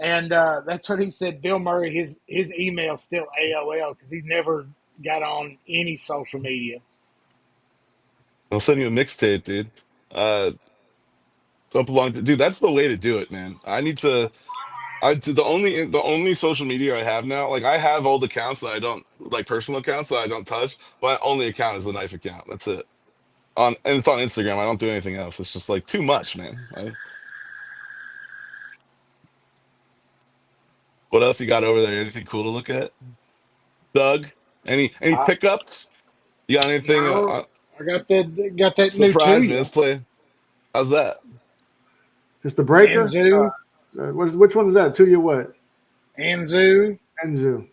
and that's what he said. Bill Murray, his email's still AOL because he's never got on any social media. I'll send you a mixtape, dude. Up along, dude. That's the way to do it, man. I need to. The only social media I have now, like I have old accounts that I don't like, personal accounts that I don't touch. But my only account is the knife account. That's it. And it's on Instagram. I don't do anything else. It's just like too much, man. What else you got over there? Anything cool to look at, Doug? Any I pickups? You got anything? no, I got that new Surprise me. Tuya Let's play. How's that? Just the breaker. Anzu Which one is that? To you what? Anzu. Enzu.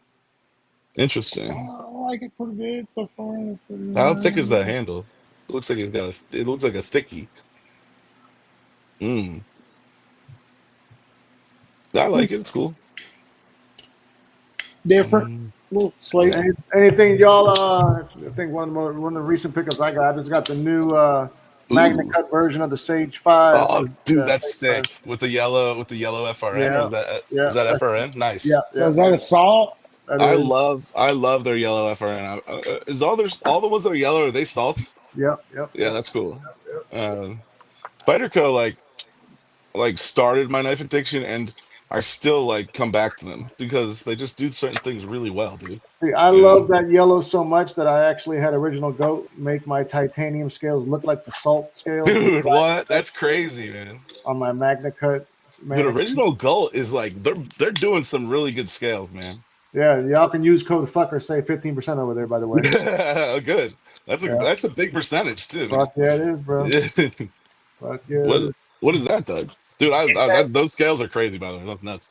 Interesting. I like it pretty good so far. How thick is that handle? It looks like it looks like a thickie. Mm. I like it. It's cool. Different, Mm. a little sleek. Anything y'all? I think one of the recent pickups I got. I just got the new Magna Ooh. Cut version of the Sage 5. Oh, dude, that's Sage 5. sick. With the yellow FRN, or Yeah, is yeah, that FRN? yeah, Nice. So yeah. is that a salt? That I is. love I love their yellow FRN. Is all the ones that are yellow, are they salts? Yep, yep, Yeah, yep, that's cool. yep. Spyderco like started my knife addiction, and I still like come back to them because they just do certain things really well, dude. See, I You love know? that yellow so much that I actually had Original Goat make my titanium scales look like the salt scales, the Dude, black what? salt That's scales crazy, man. on my Magna Cut. Dude, Man, Original Gold is like they're doing some really good scales, man. yeah, y'all can use code fucker, save 15% over there, by the way. Good. Yeah, That's a big percentage too, fuck man. yeah, it is, bro. Fuck yeah, it What is. what is that, Doug? Dude, It's at those scales are crazy, by the way. That's nuts.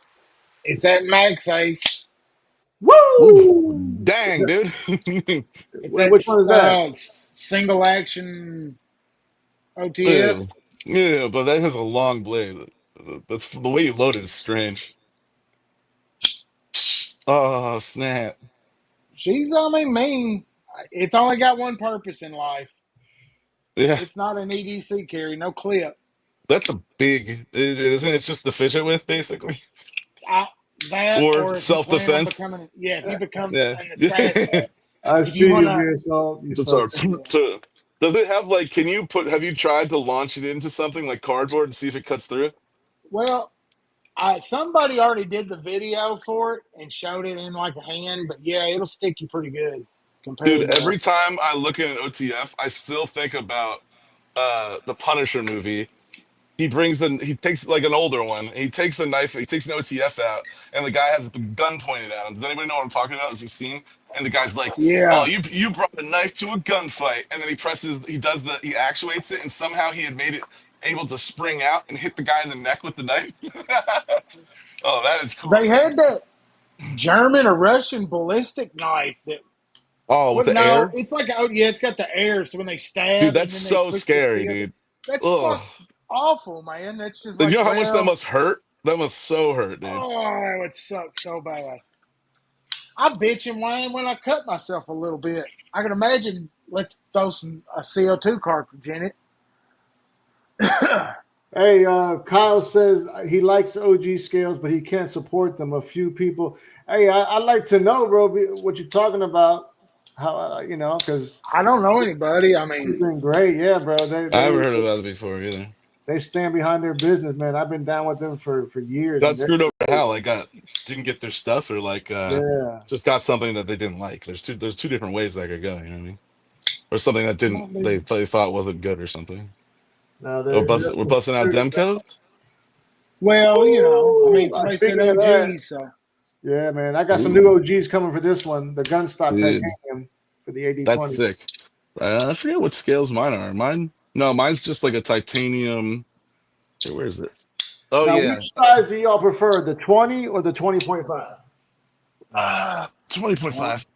it's at Max Ace. Ooh, Woo! dang, dude. It's at Which one is that? single action OTF. Yeah, yeah, but that has a long blade. That's the way you load it is strange. Oh, snap. She's I mean mean. It's only got one purpose in life. Yeah, It's not an EDC carry, no clip. that's a big, isn't it just to fish it with, basically? I, that Or or if you plan on self-defense? becoming if you become Yeah. an assassin, I if you see you, wanna beer salt. You Just fuck. does it have like, have you tried to launch it into something like cardboard and see if it cuts through? well, somebody already did the video for it and showed it in like a hand, but yeah, it'll stick you pretty good Dude, compared to every time I look at an OTF, I still think about the Punisher movie. He takes like an older one. He takes a knife, he takes an OTF out, and the guy has a gun pointed at him. Does anybody know what I'm talking about? Is the scene? And the guy's like, "Oh, yeah. you brought a knife to a gunfight," and then he actuates it, and somehow he had made it able to spring out and hit the guy in the neck with the knife. Oh, that is cool, They man. had that German or Russian ballistic knife that Oh, with what the no, air, it's like oh yeah, it's got the air, so when they dude, stab and that's then they so push the scary, seal. dude. That's Ugh. awful, man. That's just You like, know how much that well, must hurt? That must so hurt, dude. oh, that would suck so bad. I bitch and whine when I cut myself a little bit. I can imagine. Let's throw a CO2 cartridge in it. Hey, Kyle says he likes OG scales, but he can't support them. A few people. Hey, I'd like to know, bro, what you're talking about. How because I don't know anybody. I they've mean, been great. Yeah, bro. They I they haven't heard about it before either. they stand behind their business, man. I've been down with them for years, Got and they're screwed over great. how? Like didn't get their stuff, or like Yeah. just got something that they didn't like. There's two different ways that could go, you know what I mean? Or something that didn't might be. they thought wasn't good or something. No, We're busting out Demco? Well, I mean, Woo! somebody said Speaking of that, OG, so yeah, man, I got some new Ooh, OGs coming for this one. The Gunstock dude, Titanium for the that's 8020. sick. I forget what scales mine are. Mine's just like a titanium. Here, where is it? Oh Now, yeah. which size do y'all prefer, the 20 or the 20.5? 20, 20.5.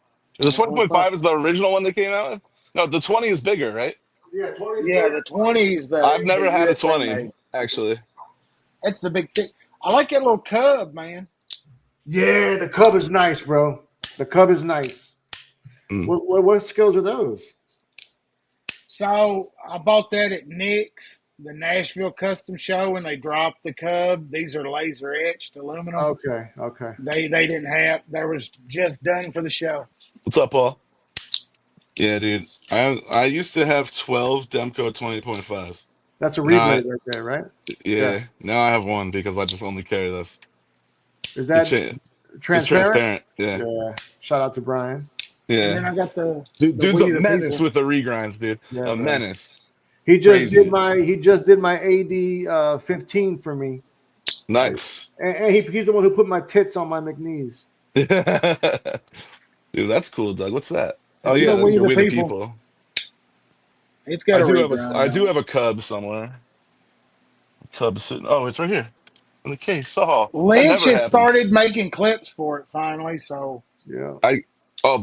The 20.5. 20.5 is the original one that came out with? No, the 20 is bigger, right? Yeah, 20 is Yeah, bigger. the 20 is I've the never had a USA 20, made. actually. That's the big thing. I like that little cub, man. Yeah, the Cub is nice, bro. The Cub is nice. What skills are those? So I bought that at Nick's, the Nashville Custom Show, and they dropped the Cub. These are laser etched aluminum. Okay. They didn't have. There was just done for the show. What's up, Paul? Yeah, dude. I used to have 12 Demco 20.5s. That's a Now reblade right there, right? yeah. Now I have one because I just only carry this. Is that It's transparent. Yeah. Yeah. Shout out to Brian. And then Yeah. I got the Dude's a We the menace People. with the regrinds, dude. Yeah, A bro. menace. He just Crazy. did my AD 15 for me. Nice. And he's the one who put my tits on my McKnees. Dude, that's cool, Doug. What's that? Oh It's yeah, the that's We your the We the People. People. It's got I a do regrind. have a Cub somewhere. Cub sitting. Oh, it's right here in the case. Oh, that Lynch never has happens. started making clips for it finally. So Yeah.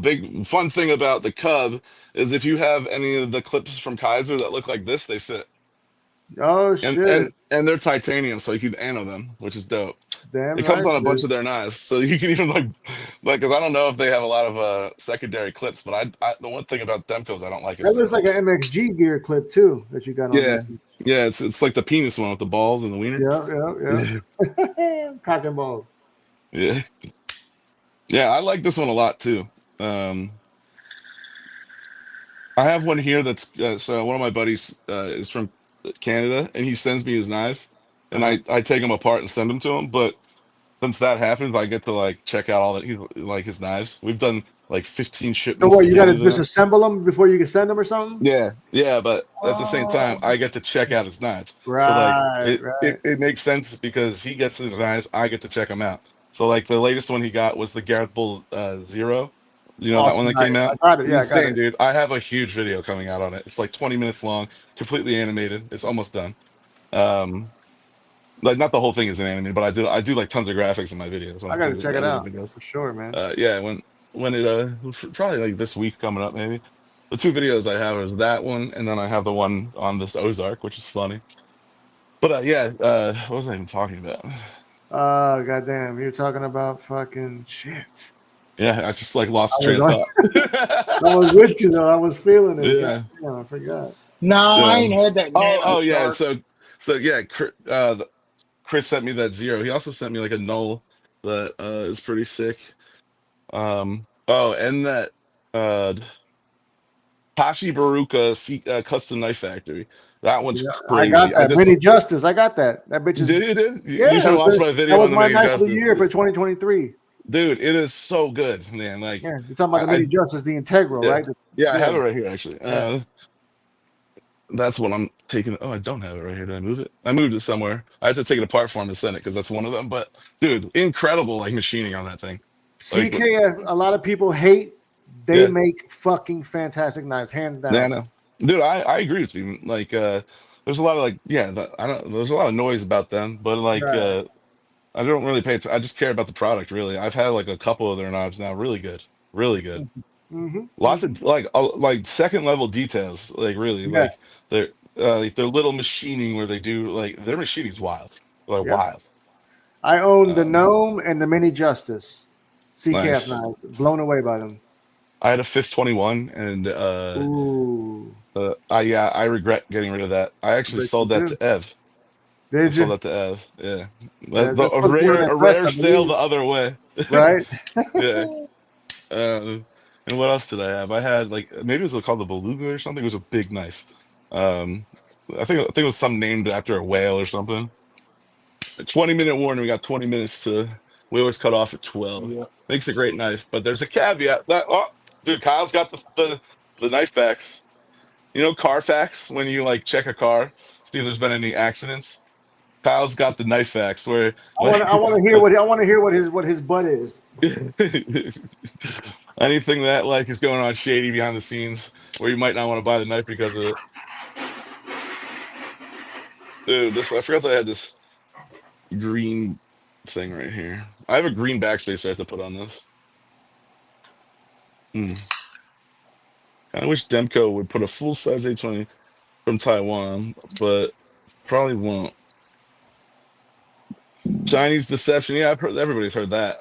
Big fun thing about the Cub is if you have any of the clips from Kaiser that look like this, they fit. Oh shit. And they're titanium, so you can anno them, which is dope. Damn It comes right, on a bunch dude. of their knives, so you can even like. Cause I don't know if they have a lot of secondary clips, but I the one thing about Demcos I don't like is That the looks like clips. an MXG gear clip too that you got on Yeah, there. yeah, it's like the penis one with the balls and the wiener. Yeah. Cock and balls. Yeah, yeah, I like this one a lot too. I have one here that's so one of my buddies is from Canada, and he sends me his knives, and I take them apart and send them to him. But since that happens, I get to like check out all that he like his knives. We've done like 15 So shipments what, to you got to Canada. disassemble them before you can send them or something? Yeah, but at the same time, Oh, I get to check out his knives. So like right. it makes sense because he gets his knives, I get to check them out. So like the latest one he got was the Gareth Bull Zero. You know that one Awesome that knife. came I out? got it. It's Yeah, I got insane, it. dude. I have a huge video coming out on it. It's like 20 minutes long, completely animated. It's almost done. Like not the whole thing is an anime, but I do like tons of graphics in my videos when I I got to do check it editing out videos. for sure, man. Yeah, when it probably like this week coming up maybe. The two videos I have is that one, and then I have the one on this Ozark, which is funny. But what was I even talking about? Goddamn, you're talking about fucking shit. Yeah, I just like lost I train of thought. was with you though. I was feeling it. Yeah. Goddamn, I forgot. no, I ain't had that nano Yeah. shark. So yeah, Chris sent me that Zero. He also sent me like a null that is pretty sick. And that Tashi Baruka custom knife factory. That one's Yeah, I got crazy. that. Mini Justice. I got that. That bitch is. Did Yeah, you should watch my that video was on the my Mini knife of the Justice. year for 2023. Dude, it is so good, man. Like, Yeah, you're talking about the Mini Justice, the Integral, yeah, right? yeah, I have it right here actually. Yeah. That's what I'm taking. Oh, I don't have it right here. Did I move it? I moved it somewhere. I had to take it apart for him to send it because that's one of them. But dude, incredible like machining on that thing. Like, CKF, a lot of people hate. They yeah. make fucking fantastic knives, hands down. Yeah, no, dude, I agree with you. Like, there's a lot of like, I don't. There's a lot of noise about them, but like, Right. I don't really pay. I just care about the product. Really, I've had like a couple of their knives now. Really good, really good. Mm-hmm. Lots of like second level details. Like really, Yes. like their little machining where they do like their machining is wild. Like wild. I own the Gnome and the Mini Justice. CKF Nice. knives. Blown away by them. I had a 521 and I regret getting rid of that. I actually sold that to Ev. Did you? Sold that to Ev. Yeah. A rare sale the other way. Right? Yeah. And what else did I have? I had like maybe it was called the Beluga or something. It was a big knife. I think it was some named after a whale or something. A 20-minute warning. We got 20 minutes to. We always cut off at 12. Yeah. Makes a great knife, but there's a caveat. Dude, Kyle's got the knife facts. You know, Carfax when you like check a car, see if there's been any accidents. Kyle's got the knife facts where I want to hear what his butt is. Anything that like is going on shady behind the scenes where you might not want to buy the knife because of it. Dude, I forgot that I had this green thing right here. I have a green backspace I have to put on this. I wish Demco would put a full-size 820 from Taiwan, but probably won't. Chinese deception. Yeah, everybody's heard that.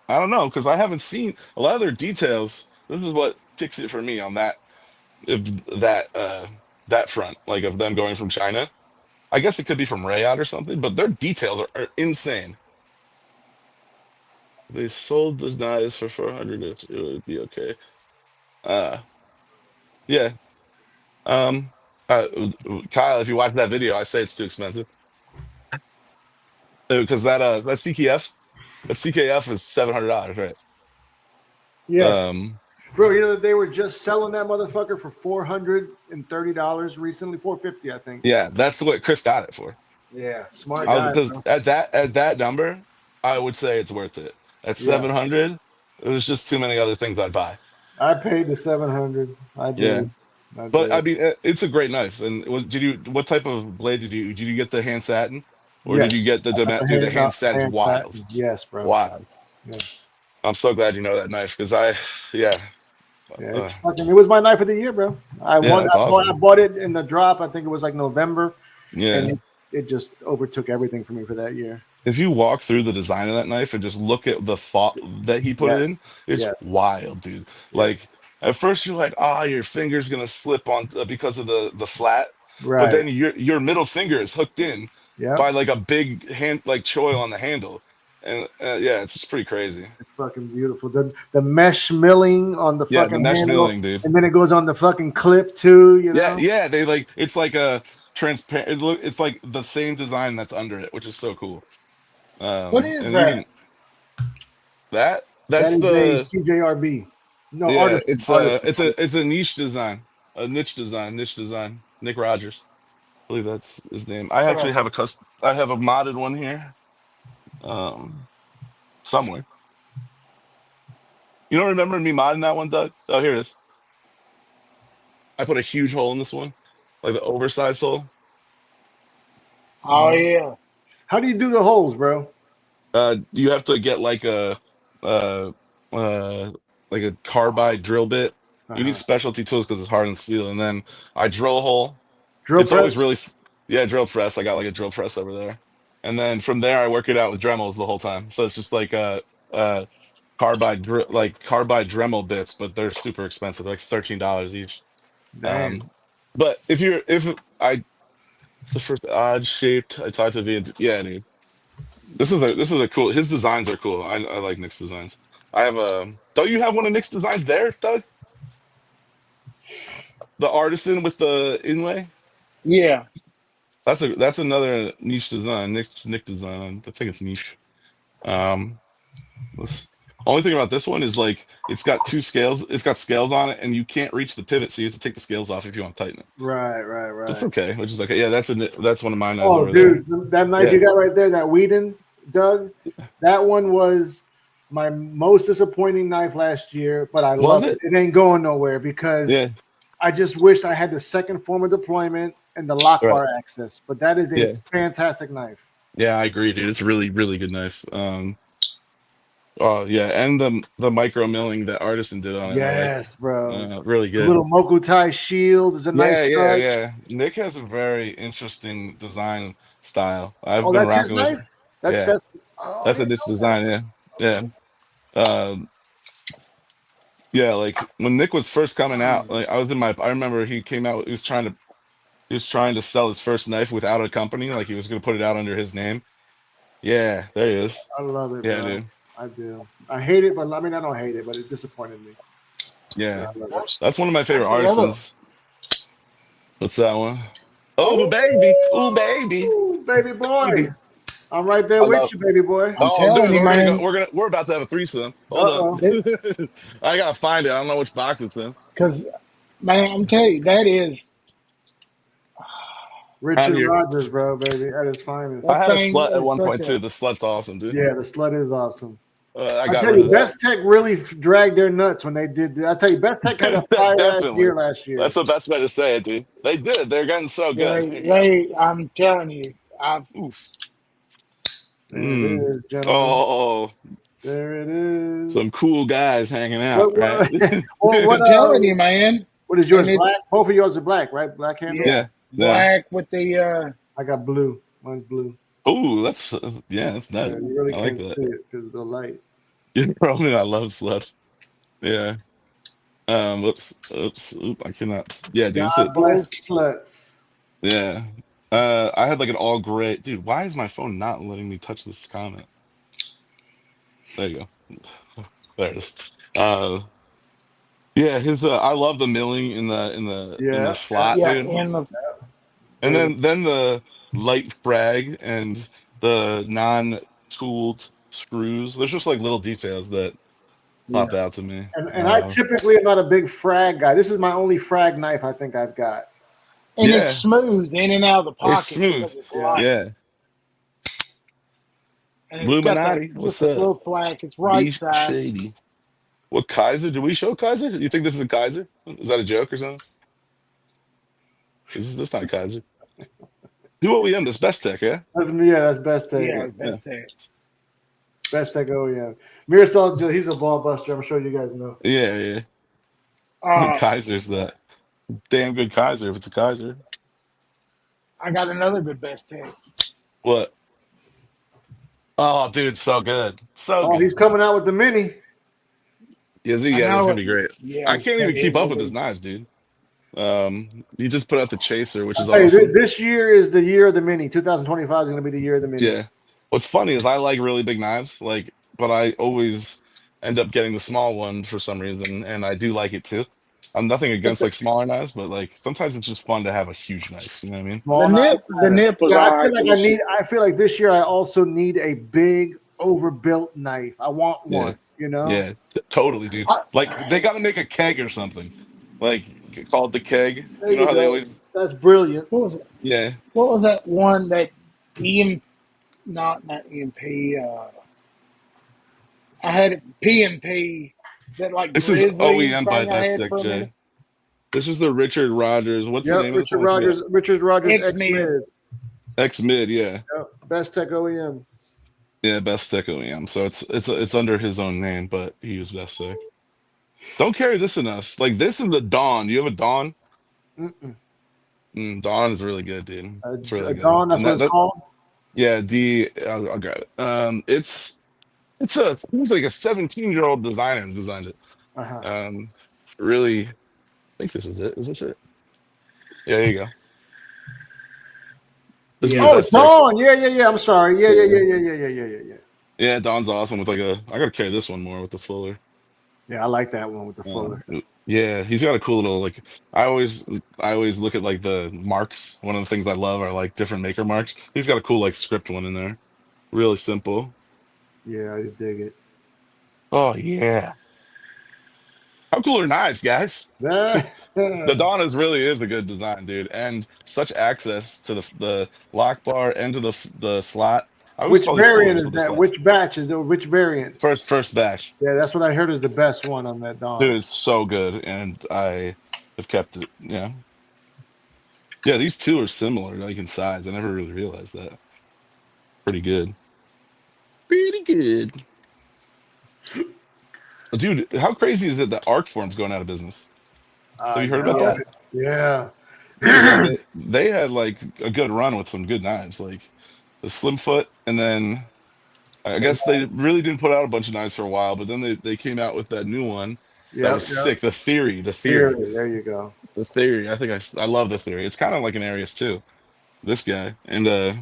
I don't know because I haven't seen a lot of their details. This is what ticks it for me on that. If that front, like of them going from China. I guess it could be from Rayot or something, but their details are insane. They sold the knives for 400. It would be okay. Uh, yeah. Um, uh, Kyle, if you watch that video, I say it's too expensive because that CKF is $700, right? Yeah, Um, bro. You know that they were just selling that motherfucker for $430 recently, 450, I think. yeah, that's what Chris got it for. Yeah, smart I was guy, because bro. at that number, I would say it's worth it. At Yeah, 700, there's just too many other things I'd buy. I paid the 700. I Yeah. did. I But I did. mean, it's a great knife. And what type of blade did you get the hand satin, or did you Yes, get I got dude? The hand the satin's hand wild, satin. Yes, bro. wild. Yes. I'm so glad you know that knife because yeah, Yeah, uh, it's fucking. It was my knife of the year, bro. I yeah, won. that's I awesome. bought it in the drop. I think it was like November, and Yeah, it just overtook everything for me for that year. if you walk through the design of that knife and just look at the thought that he put Yes. in, it's Yes. wild, dude. Yes. Like at first you're like, your finger's gonna slip on because of the flat, but Right. then your middle finger is hooked in Yep. by like a big hand like choil on the handle, and yeah, it's just pretty crazy. It's fucking beautiful. The mesh milling on the Yeah, the fucking mesh handle, milling, dude. and then it goes on the fucking clip too. You Yeah, know. yeah, they like it's like a transparent. It's like the same design that's under it, which is so cool. What is And that? even that That that's is a the CJRB. No, yeah, artisan. Artisan. it's a niche design. Nick Rogers, I believe that's his name. I Hold actually on. have I have a modded one here, um, somewhere. You don't remember me modding that one, Doug? Oh, here it is. I put a huge hole in this one, like the oversized hole. Oh yeah. How do you do the holes, bro? You have to get uh, uh, like a carbide drill bit. You need Uh-huh. specialty tools because it's hard and steel. And then I drill a hole. Drill It's always press. really, yeah, drill press. I got like a drill press over there. And then from there, I work it out with Dremels the whole time. So it's just like a like carbide Dremel bits, but they're super expensive, like $13 each. Damn. Um, but if I, it's the first odd shaped I talked to the yeah, dude. This is a cool. His designs are cool. I like Nick's designs. I have a. Don't you have one of Nick's designs there, Doug? The artisan with the inlay. Yeah. That's another niche design. Nick design. I think it's niche. Um, this, only thing about this one is like it's got two scales. It's got scales on it, and you can't reach the pivot, so you have to take the scales off if you want to tighten it. Right, right, But it's right. okay. Which is okay. Yeah, that's one of my knives Oh, over there. dude, that knife Yeah. you got right there, that Whedon, Doug, that one was my most disappointing knife last year, but I Was love it. it? It ain't going nowhere because Yeah. I just wished I had the second form of deployment and the lock Right. bar access. But that is a Yeah. fantastic knife. Yeah, I agree, dude. It's really, really good knife. Oh yeah, and the micro milling that Artisan did on it, I like. Yes, bro. Really The good. little Mokutai shield is a nice Yeah, yeah, touch. yeah. Nick has a very interesting design style. I've Oh, been that's his rocking with. knife? Yeah, Oh, I that's a didn't niche know that. design. Yeah, yeah. Yeah. Like when Nick was first coming out, like I was in my. I remember he came out. He was trying to sell his first knife without a company. Like he was going to put it out under his name. Yeah, there he is. I love it, Yeah, bro. dude. I do. I hate it, but I mean, I don't hate it, but it disappointed me. Yeah, I love it. Where's, that's one of my favorite where's the other? artisans. What's that one? Oh, baby. Oh, baby. Ooh, baby boy. Baby. I'm right there I with love. you, baby boy. I'm Oh, dude, telling you, man. we're about to have a threesome. Hold up. Uh-oh. I gotta find it. I don't know which box it's in. Because, man, I'm telling you, that is Out Richard here. Rogers, bro, baby, at his finest. I that had a thing slut at is one such point too. a. The slut's awesome, dude. Yeah, the slut is awesome. I I got tell rid you, of that. Best Tech really dragged their nuts when they did that. I tell you, Best Tech had a fire ass Definitely. year last year. That's the best way to say it, dude. They did. They're getting so good. There you go. I'm telling you, Oof. There it Mm. is, gentlemen. Oh, There it is. some cool guys hanging out, What, right? what, what, I'm telling you, man. what is yours? And it's Black? Both of yours are black, right? Black handle? yeah, Yeah. black with the I got blue. Mine's blue. Oh, that's yeah, that's Yeah, nutty. you really I like can't that. see it because of the light. You're probably not love sluts. Yeah. Whoops. Oops. Oop, I cannot. Yeah, dude. It's God a, bless Both. sluts. yeah. I had like an all gray. Dude, why is my phone not letting me touch this comment? There you go. There it is. Uh, yeah, his I love the milling in the Yeah, yeah. slot, Yeah, dude. in the And Very then the light frag and the non-tooled screws. There's just like little details that yeah. pop out to me. And I typically am not a big frag guy. This is my only frag knife I think I've got. and it's Yeah, smooth in and out of the it's pocket smooth. because it's Yeah. light, Yeah. and it's got that Illuminati, what's just a up? little thwack. It's right Beef size. Shady. What Kaiser? Did we show Kaiser? You think this is a Kaiser? Is that a joke or something? This not Kaiser. Who OEM? This Best Tech, yeah? That's best take. Yeah, Yeah. best tech. Best take OEM. Mirasol, he's a ball buster. I'm sure you guys know. Yeah. Uh, Kaiser's that damn good Kaiser if it's a Kaiser. I got another good best tech. What? Oh, dude, so good. So Oh, he's good. coming out with the mini. Yeah, I that's know gonna it. be great. I Yeah, can't that even keep is up gonna with his be. knives, dude. He just put out the Chaser, which I'll is tell you, awesome. this year is the year of the mini. 2025 is going to be the year of the mini. Yeah. What's funny is I like really big knives, like, but I always end up getting the small one for some reason, and I do like it too. I'm nothing But against like smaller knives, but like sometimes it's just fun to have a huge knife. You know what I mean? small knife The matter. nip was Yeah, all I feel right like this year. I feel like this year I also need a big overbuilt knife. I want Yeah. one. You know. Yeah. Totally, dude. I, Like they got to make a keg or something, like called the keg. There You know you how they go. always? That's brilliant. what was it? Yeah. What was that one that EM not EMP? I had it PMP, that like This is grizzly OEM by thing I Best had Tech for a minute. J. This is the Richard Rogers. What's the Yep, name of this one? I forget. Richard Rogers X X mid. mid. X Mid. Yeah. Yep, best tech OEM. Yeah, Best Tech OEM. So it's under his own name, but he was Best Tech. Don't carry this enough. Like this is the Dawn. You have a Dawn? Mm-mm. Dawn is really good, dude. It's really A good. Dawn, that's And what it's that called. yeah, I'll grab it. It's like a 17-year-old designer has designed it. Uh-huh. Really, I think this is it. Is this it? Yeah, there you go. This is the Yeah, Oh, Best Tech. Dawn. Yeah. I'm sorry. Yeah, Yeah. yeah. Dawn's awesome with like I gotta carry this one more with the fuller. Yeah, I like that one with the fuller. Yeah, he's got a cool little like. I always look at like the marks. One of the things I love are like different maker marks. He's got a cool like script one in there. Really simple. Yeah, I dig it. Oh yeah. How cool are knives, guys? The Donna's really is a good design, dude, and such access to the lock bar and to the slot. I always Which call these variant fullers is with the that? slots. Which batch is the which variant? First batch, Yeah, that's what I heard is the best one on that Dawn. dude, it's so good, and I have kept it. Yeah, these two are similar, like in size. I never really realized that. Pretty good. Pretty good. Dude, how crazy is it that Arcform's going out of business? Have I you heard about know. yeah. that? Yeah. Dude, like they had like a good run with some good knives, like the Slim Foot, and then I guess they really didn't put out a bunch of knives for a while, but then they came out with that new one that was Yep. sick. The theory, Theory. There you go. the theory. I think I love the theory. It's kind of like an Arius too. This guy and I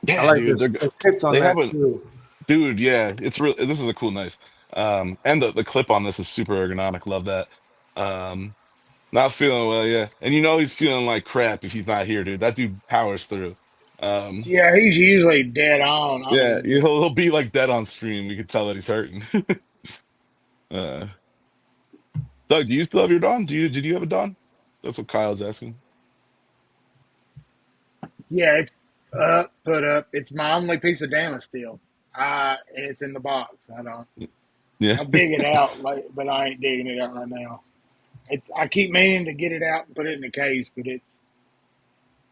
yeah, like dude, this. The hits on they have that a too. dude. Yeah, it's real. This is a cool knife. And the clip on this is super ergonomic. Love that. Um, Not feeling well, yeah. And you know he's feeling like crap if he's not here, dude. That dude powers through. Um, Yeah, he's usually dead on. I yeah, mean, he'll be like dead on stream. You can tell that he's hurting. uh, Doug, do you still have your Dawn? Did you have a Dawn? That's what Kyle's asking. yeah, it's up, put up. It's my only piece of damage still. And it's in the box. I don't. Yeah, I'll dig it out, like, but I ain't digging it out right now. I keep meaning to get it out and put it in the case, but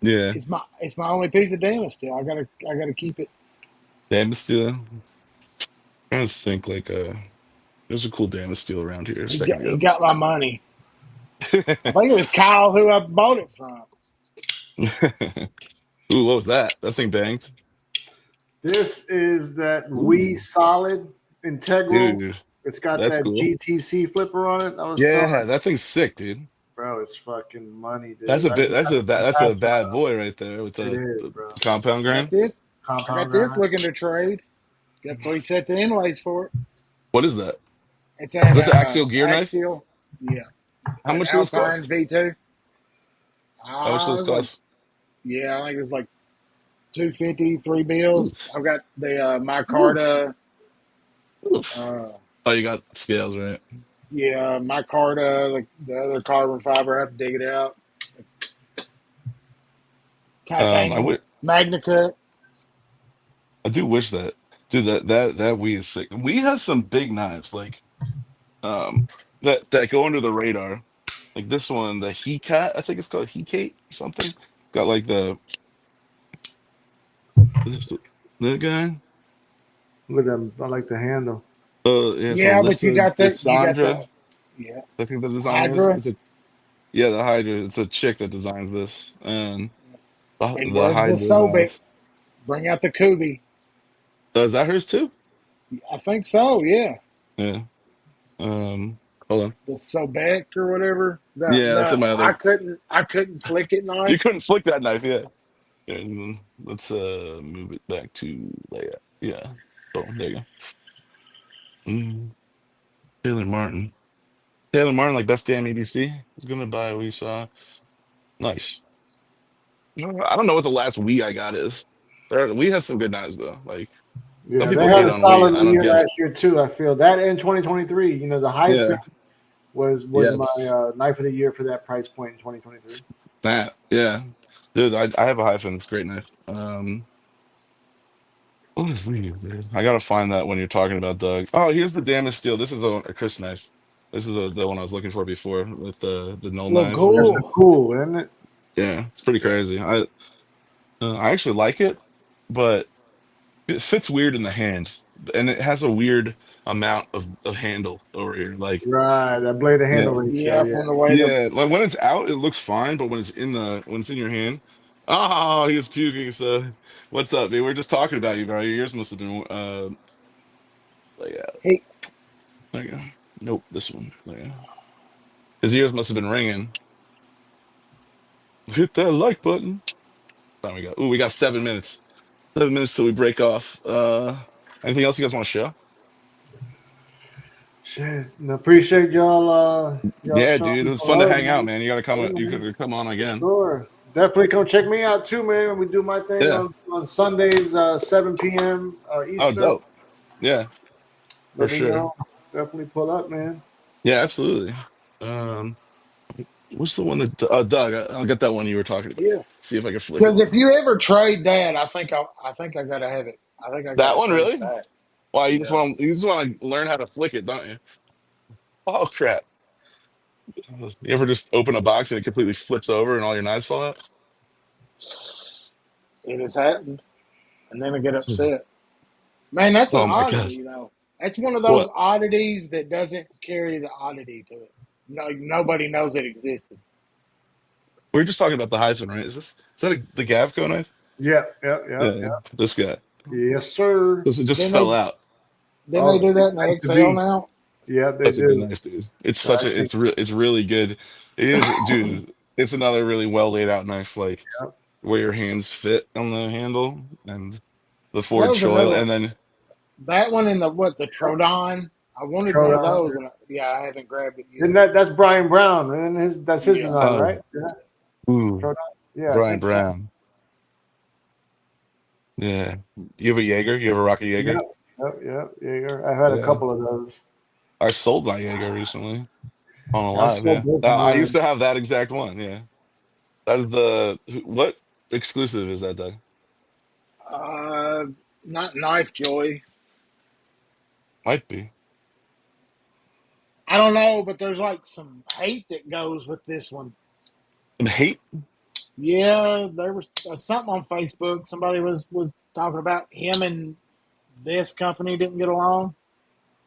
yeah. it's my only piece of damage still. I gotta keep it. Damn Steel. I just think like there's a cool Damn Steel around here a second He ago. got my money. I think it was Kyle who I bought it from. Ooh, what was that? That thing banged. This is that Ooh, We Solid Integral. dude, It's got that's that cool. GTC flipper on it. I was telling Yeah, that thing's sick, dude. bro, it's fucking money, That's dude. a I bit. just got this That's a past month. bad boy right there with It is, the bro. compound I got grain. this. I Compound got this grind. looking to trade. Got 3 sets of inlays for it. What is that? It's Is an that the axial gear knife? Axial. Yeah. How An much does this Alpine cost? V2. How much does this It's like, cost? yeah, I think it's like 250, 3 bills. Oof. I've got the Oof. micarta. Oof. Uh, Oh, you got scales, right? yeah, micarta, the other carbon fiber. I have to dig it out. I Titanium. would. Magna Cut. I do wish that, dude. That Wii is sick. Wii has some big knives, like that go under the radar. Like this one, the Hecat, I think it's called Hecat or something. Got like this, that guy. Look at them. I like the handle. Yeah, it's Yeah, but Alyssa you got the, Desandra. yeah, I think the designer is. Hydra. It's a Yeah, the Hydra. It's a chick that designs this, and And the where's the Hydra Sobek? knife. Bring out the Kubi. Is that hers too? I think so, yeah. Yeah. Um, Hold on. The Sobek or whatever. Yeah, that's in my other. I couldn't flick it You knife. couldn't flick that knife, yeah. Yeah, and then let's move it back to layout. Yeah. Boom. There you go. Mm, Taylor Martin. Taylor Martin, like best damn EDC. Was gonna buy a Wii saw. Nice. I don't know what the last Wii I got is. Wii has some good knives though. Like some Yeah, they people had hate a on Wii. solid I don't year get it. last year too. I feel that in 2023. You know, the hyphen Yeah. was my Yes. knife of the year for that price point in 2023. That. Yeah. Dude, I have a hyphen. It's a great knife. What is these, dude? I gotta find that when you're talking about Doug. Oh, here's the damaged steel. This is a Chris knife. This is the one I was looking for before with the null Look knives or That's whatever. the cool. cool, isn't it? Yeah, it's pretty crazy. I actually like it, but it fits weird in the hand, and it has a weird amount of handle over here. Like, Right, that blade to handle yeah, ratio. Yeah, Yeah, from the way the yeah. Like when it's out, it looks fine, but when it's in your hand, oh, he's puking. So, what's up, dude? We're just talking about you, bro. Your ears must have been like, he there you go. Nope, this one. There you go. His ears must have been ringing. Hit that like button. There we go. Ooh, we got 7 minutes. 7 minutes till we break off. Anything else you guys want to share? shit. And appreciate y'all Yeah, showing dude, it me was some fun to love, hang out, man. man. You gotta come. Yeah, You man, could come on for again. sure. Definitely come check me out too, man. We do my thing Yeah. on Sundays, 7 p.m. Oh, Eastern. dope. Yeah, for Let me sure. know. Definitely pull up, man. Yeah, absolutely. Um, what's the one that Doug? I'll get that one you were talking about. yeah. See if I can flick it. Because if you ever trade that, I think I gotta have it. I think I That gotta one, trade it really? back. Why Yeah. you just want to learn how to flick it, don't you? Oh crap! You ever just open a box and it completely flips over and all your knives fall out? It has happened. And then I get upset. Man, that's an Oh my gosh! oddity though. That's one of those What? oddities that doesn't carry the oddity to it. No, nobody knows it existed. We were just talking about the Heisman, right? Is that the Gavco knife? Yep, yep, yep, Yeah, yep. this guy. Yes, sir. This it just Then fell they out. then they Oh, do that in nice the to XL be. now. Yep, they Such a good do. knife, dude. It's So I such a think, it's really good. It is, dude. It's another really well laid out knife, like yep. where your hands fit on the handle and the That forward was another choil, one. and then That one and the Yep. Trodon. I wanted one of Trout. those, and yeah, I haven't grabbed it Isn't yet. that's Brian Brown, and that's his Yeah, design, oh, right? Yeah. ooh, Trout. Yeah, I Brian think so. Brown. Yeah, you have a Jaeger? You ever rock a Yep, Jaeger? yep, yep. Yeah, I've had a Yeah, couple of those. I sold my Jaeger recently on a I live. sold Yeah, both of I used mine. to have that exact one. Yeah, that's what exclusive is that, Doug? uh, not knife joy. Might be. I don't know, but there's like some hate that goes with this one. And hate? Yeah, there was something on Facebook. Somebody was talking about him and this company didn't get along.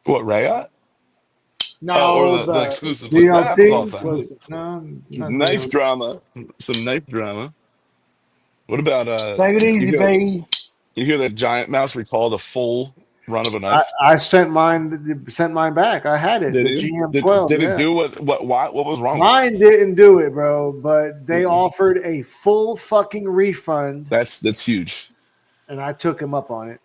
What, Rayot? Oh, or No, the the exclusive place. That happens all DLT? the time. exclusive. No, not Knife DLT. drama. Some knife drama. What about Take it easy, B. you hear that Giant Mouse recalled a full run of a knife? I sent mine back. I had it, Did the he? GM12. Did it Yeah, do what was wrong with it? mine didn't do it, bro. But they Mm-mm. offered a full fucking refund, That's huge. and I took him up on it.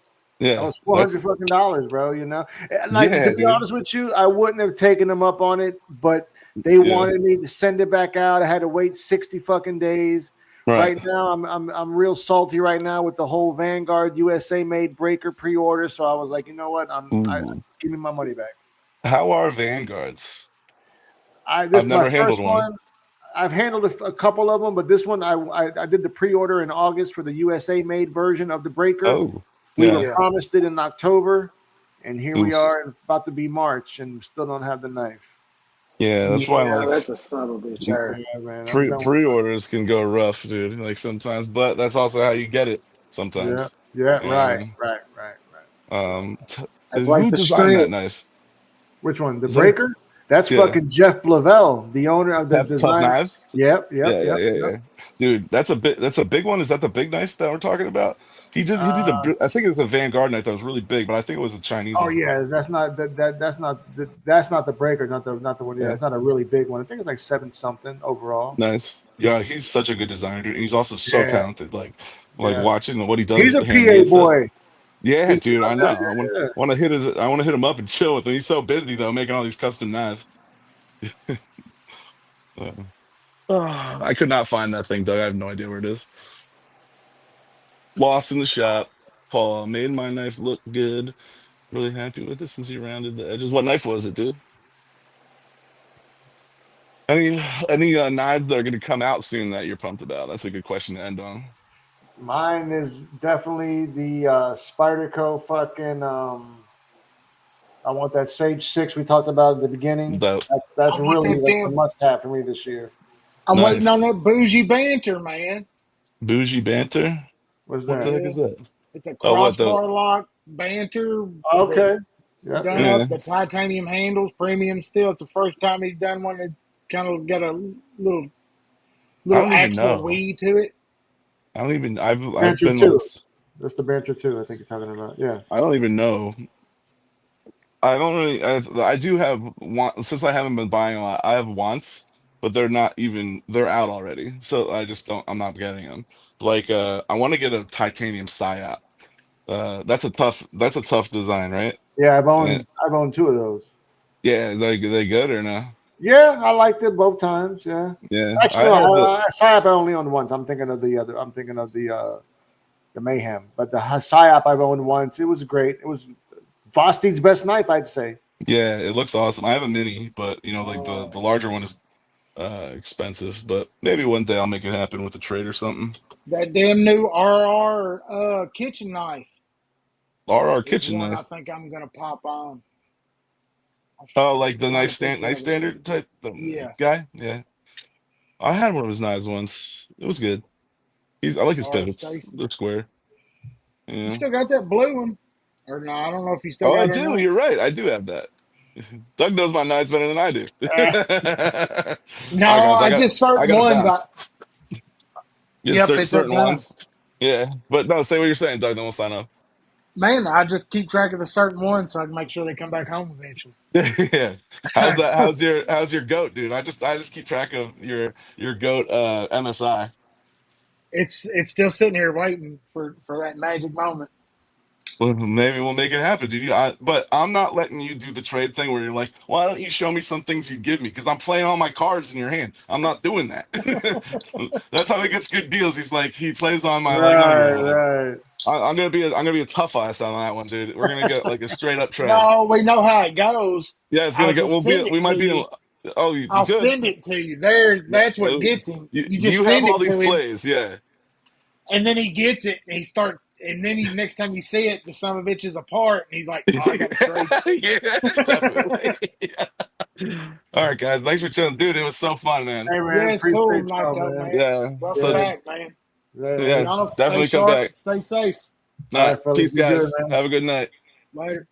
That Yeah, was $400 fucking dollars, bro. You know, like to yeah, be dude. honest with you, I wouldn't have taken them up on it, but they Yeah, wanted me to send it back out. I had to wait 60 fucking days. right. Right now, I'm real salty right now with the whole Vanguard USA made breaker pre-order. So I was like, you know what? Ooh. Just give me my money back. How are Vanguards? This I've is my never handled first one. one. I've handled a couple of them, but this one I did the pre-order in August for the USA made version of the breaker. Oh, We were yeah. Yeah. promised it in October, and here we Oof. are, about to be March, and still don't have the knife. Yeah, that's why Yeah, like that's a son of a bitch. There. Yeah, man, I'm done. pre-orders can go rough, dude. Like sometimes, but that's also how you get it Yeah, sometimes. yeah, Yeah. right. So, That's like Who the designed that strips. knife? which one? The Is that breaker? That's yeah? fucking Jeff Blavel, the owner of the Tough design. knives? Yeah. Dude, that's a big one. Is that the big knife that we're talking about? He did Uh, I think it was a Vanguard knife that was really big, but I think it was a Chinese oh one. yeah, that's not the breaker, not the one. Yeah, Yeah. it's not a really big one. I think it's like 7 something overall. Nice. Yeah, he's such a good designer, dude. And he's also so Yeah, talented. Like yeah. watching what he does He's with a the PA handmade stuff. boy. Yeah, dude, I know. Yeah. I want to hit him up and chill with him. He's so busy though, making all these custom knives. Uh, I could not find that thing, Doug. I have no idea where it is. Lost in the shop. Paul made my knife look good. Really happy with it since he rounded the edges. What knife was it, dude? Any knives that are going to come out soon that you're pumped about? That's a good question to end on. Mine is definitely the Spyderco fucking. I want that Sage 6 we talked about at the beginning. Dope. That's I want really that like a damn. must-have for me this year. I'm waiting on Nice. that bougie banter, man. Bougie banter. What's What the that? heck Yeah, is that? it's a Oh, what the? crossbar lock banter Okay. that's Yep. done Yeah. up. The titanium handles, premium steel. It's the first time he's done one that kind of got a little I little don't even actual know. weed to it. I don't even. I've Banter been like. 2. That's the Banter 2 I think you're talking about. Yeah. I don't even know. I don't really. I do have want since I haven't been buying a lot. I have wants, but they're not even. They're out already. So I just don't. I'm not getting them. Like I want to get a titanium psyop. That's a tough design, right? Yeah, Yeah, I've owned 2 of those. yeah. They good or no? Yeah, I liked it both times. Yeah. Yeah, Actually, I no, had the Psyop I only owned once. I'm thinking of the other. I'm thinking of the Mayhem. But the Psyop I've owned once. It was great. It was Vosti's best knife, I'd say. yeah. It looks awesome. I have a mini, but like Uh, the larger one is expensive. But maybe one day I'll make it happen with a trade or something. that damn new RR kitchen knife Or our is kitchen one I knife. think I'm gonna pop on. Oh, like the Got a picture knife of it. standard type Yeah, guy. Yeah, I had one of his knives once. It was good. I like his R pivots. Stacy. They're square. You Yeah. still got that blue one, or no? I don't know if you still Oh, I got it or do. not. You're right. I do have that. Doug knows my knives better than I do. Uh, All right, no, guys. I just I certain got to ones. bounce. Just Yep, it's that certain time. ones. Yeah, but no. Say what you're saying, Doug. Then we'll sign off. Man, I just keep track of the certain ones so I can make sure they come back home eventually. Yeah. How's that? How's your goat, dude? I just keep track of your goat MSI. It's still sitting here waiting for that magic moment. Well, maybe we'll make it happen, dude. But I'm not letting you do the trade thing where you're like, why don't you show me some things you give me? Because I'm playing all my cards in your hand. I'm not doing that. That's how he gets good deals. He plays on my like, Right, no. right. I'm gonna be a tough ass on that one, dude. We're gonna get like a straight up trade. No, we know how it goes. Yeah, it's gonna I'll get. just send We it to might be. you. Oh, you I'll could. send it to you. There, that's what Oh, gets him. You just you have send all it these to him, plays, yeah. and then he gets it, and he starts. And then next time you see it, the son of a bitch is apart, and he's like, "Oh, I got to trade Yeah, you." definitely. Yeah. All right, guys. Thanks for tuning, dude. It was so fun, man. Hey Yeah, man, it's cool appreciate like y'all, that, man. man. Yeah. Welcome Yeah, So back, man. yeah. yeah, Y'all stay definitely come sharp, back. stay safe. All All right. right, fellas, Peace, be good, guys. man. Have a good night. Later.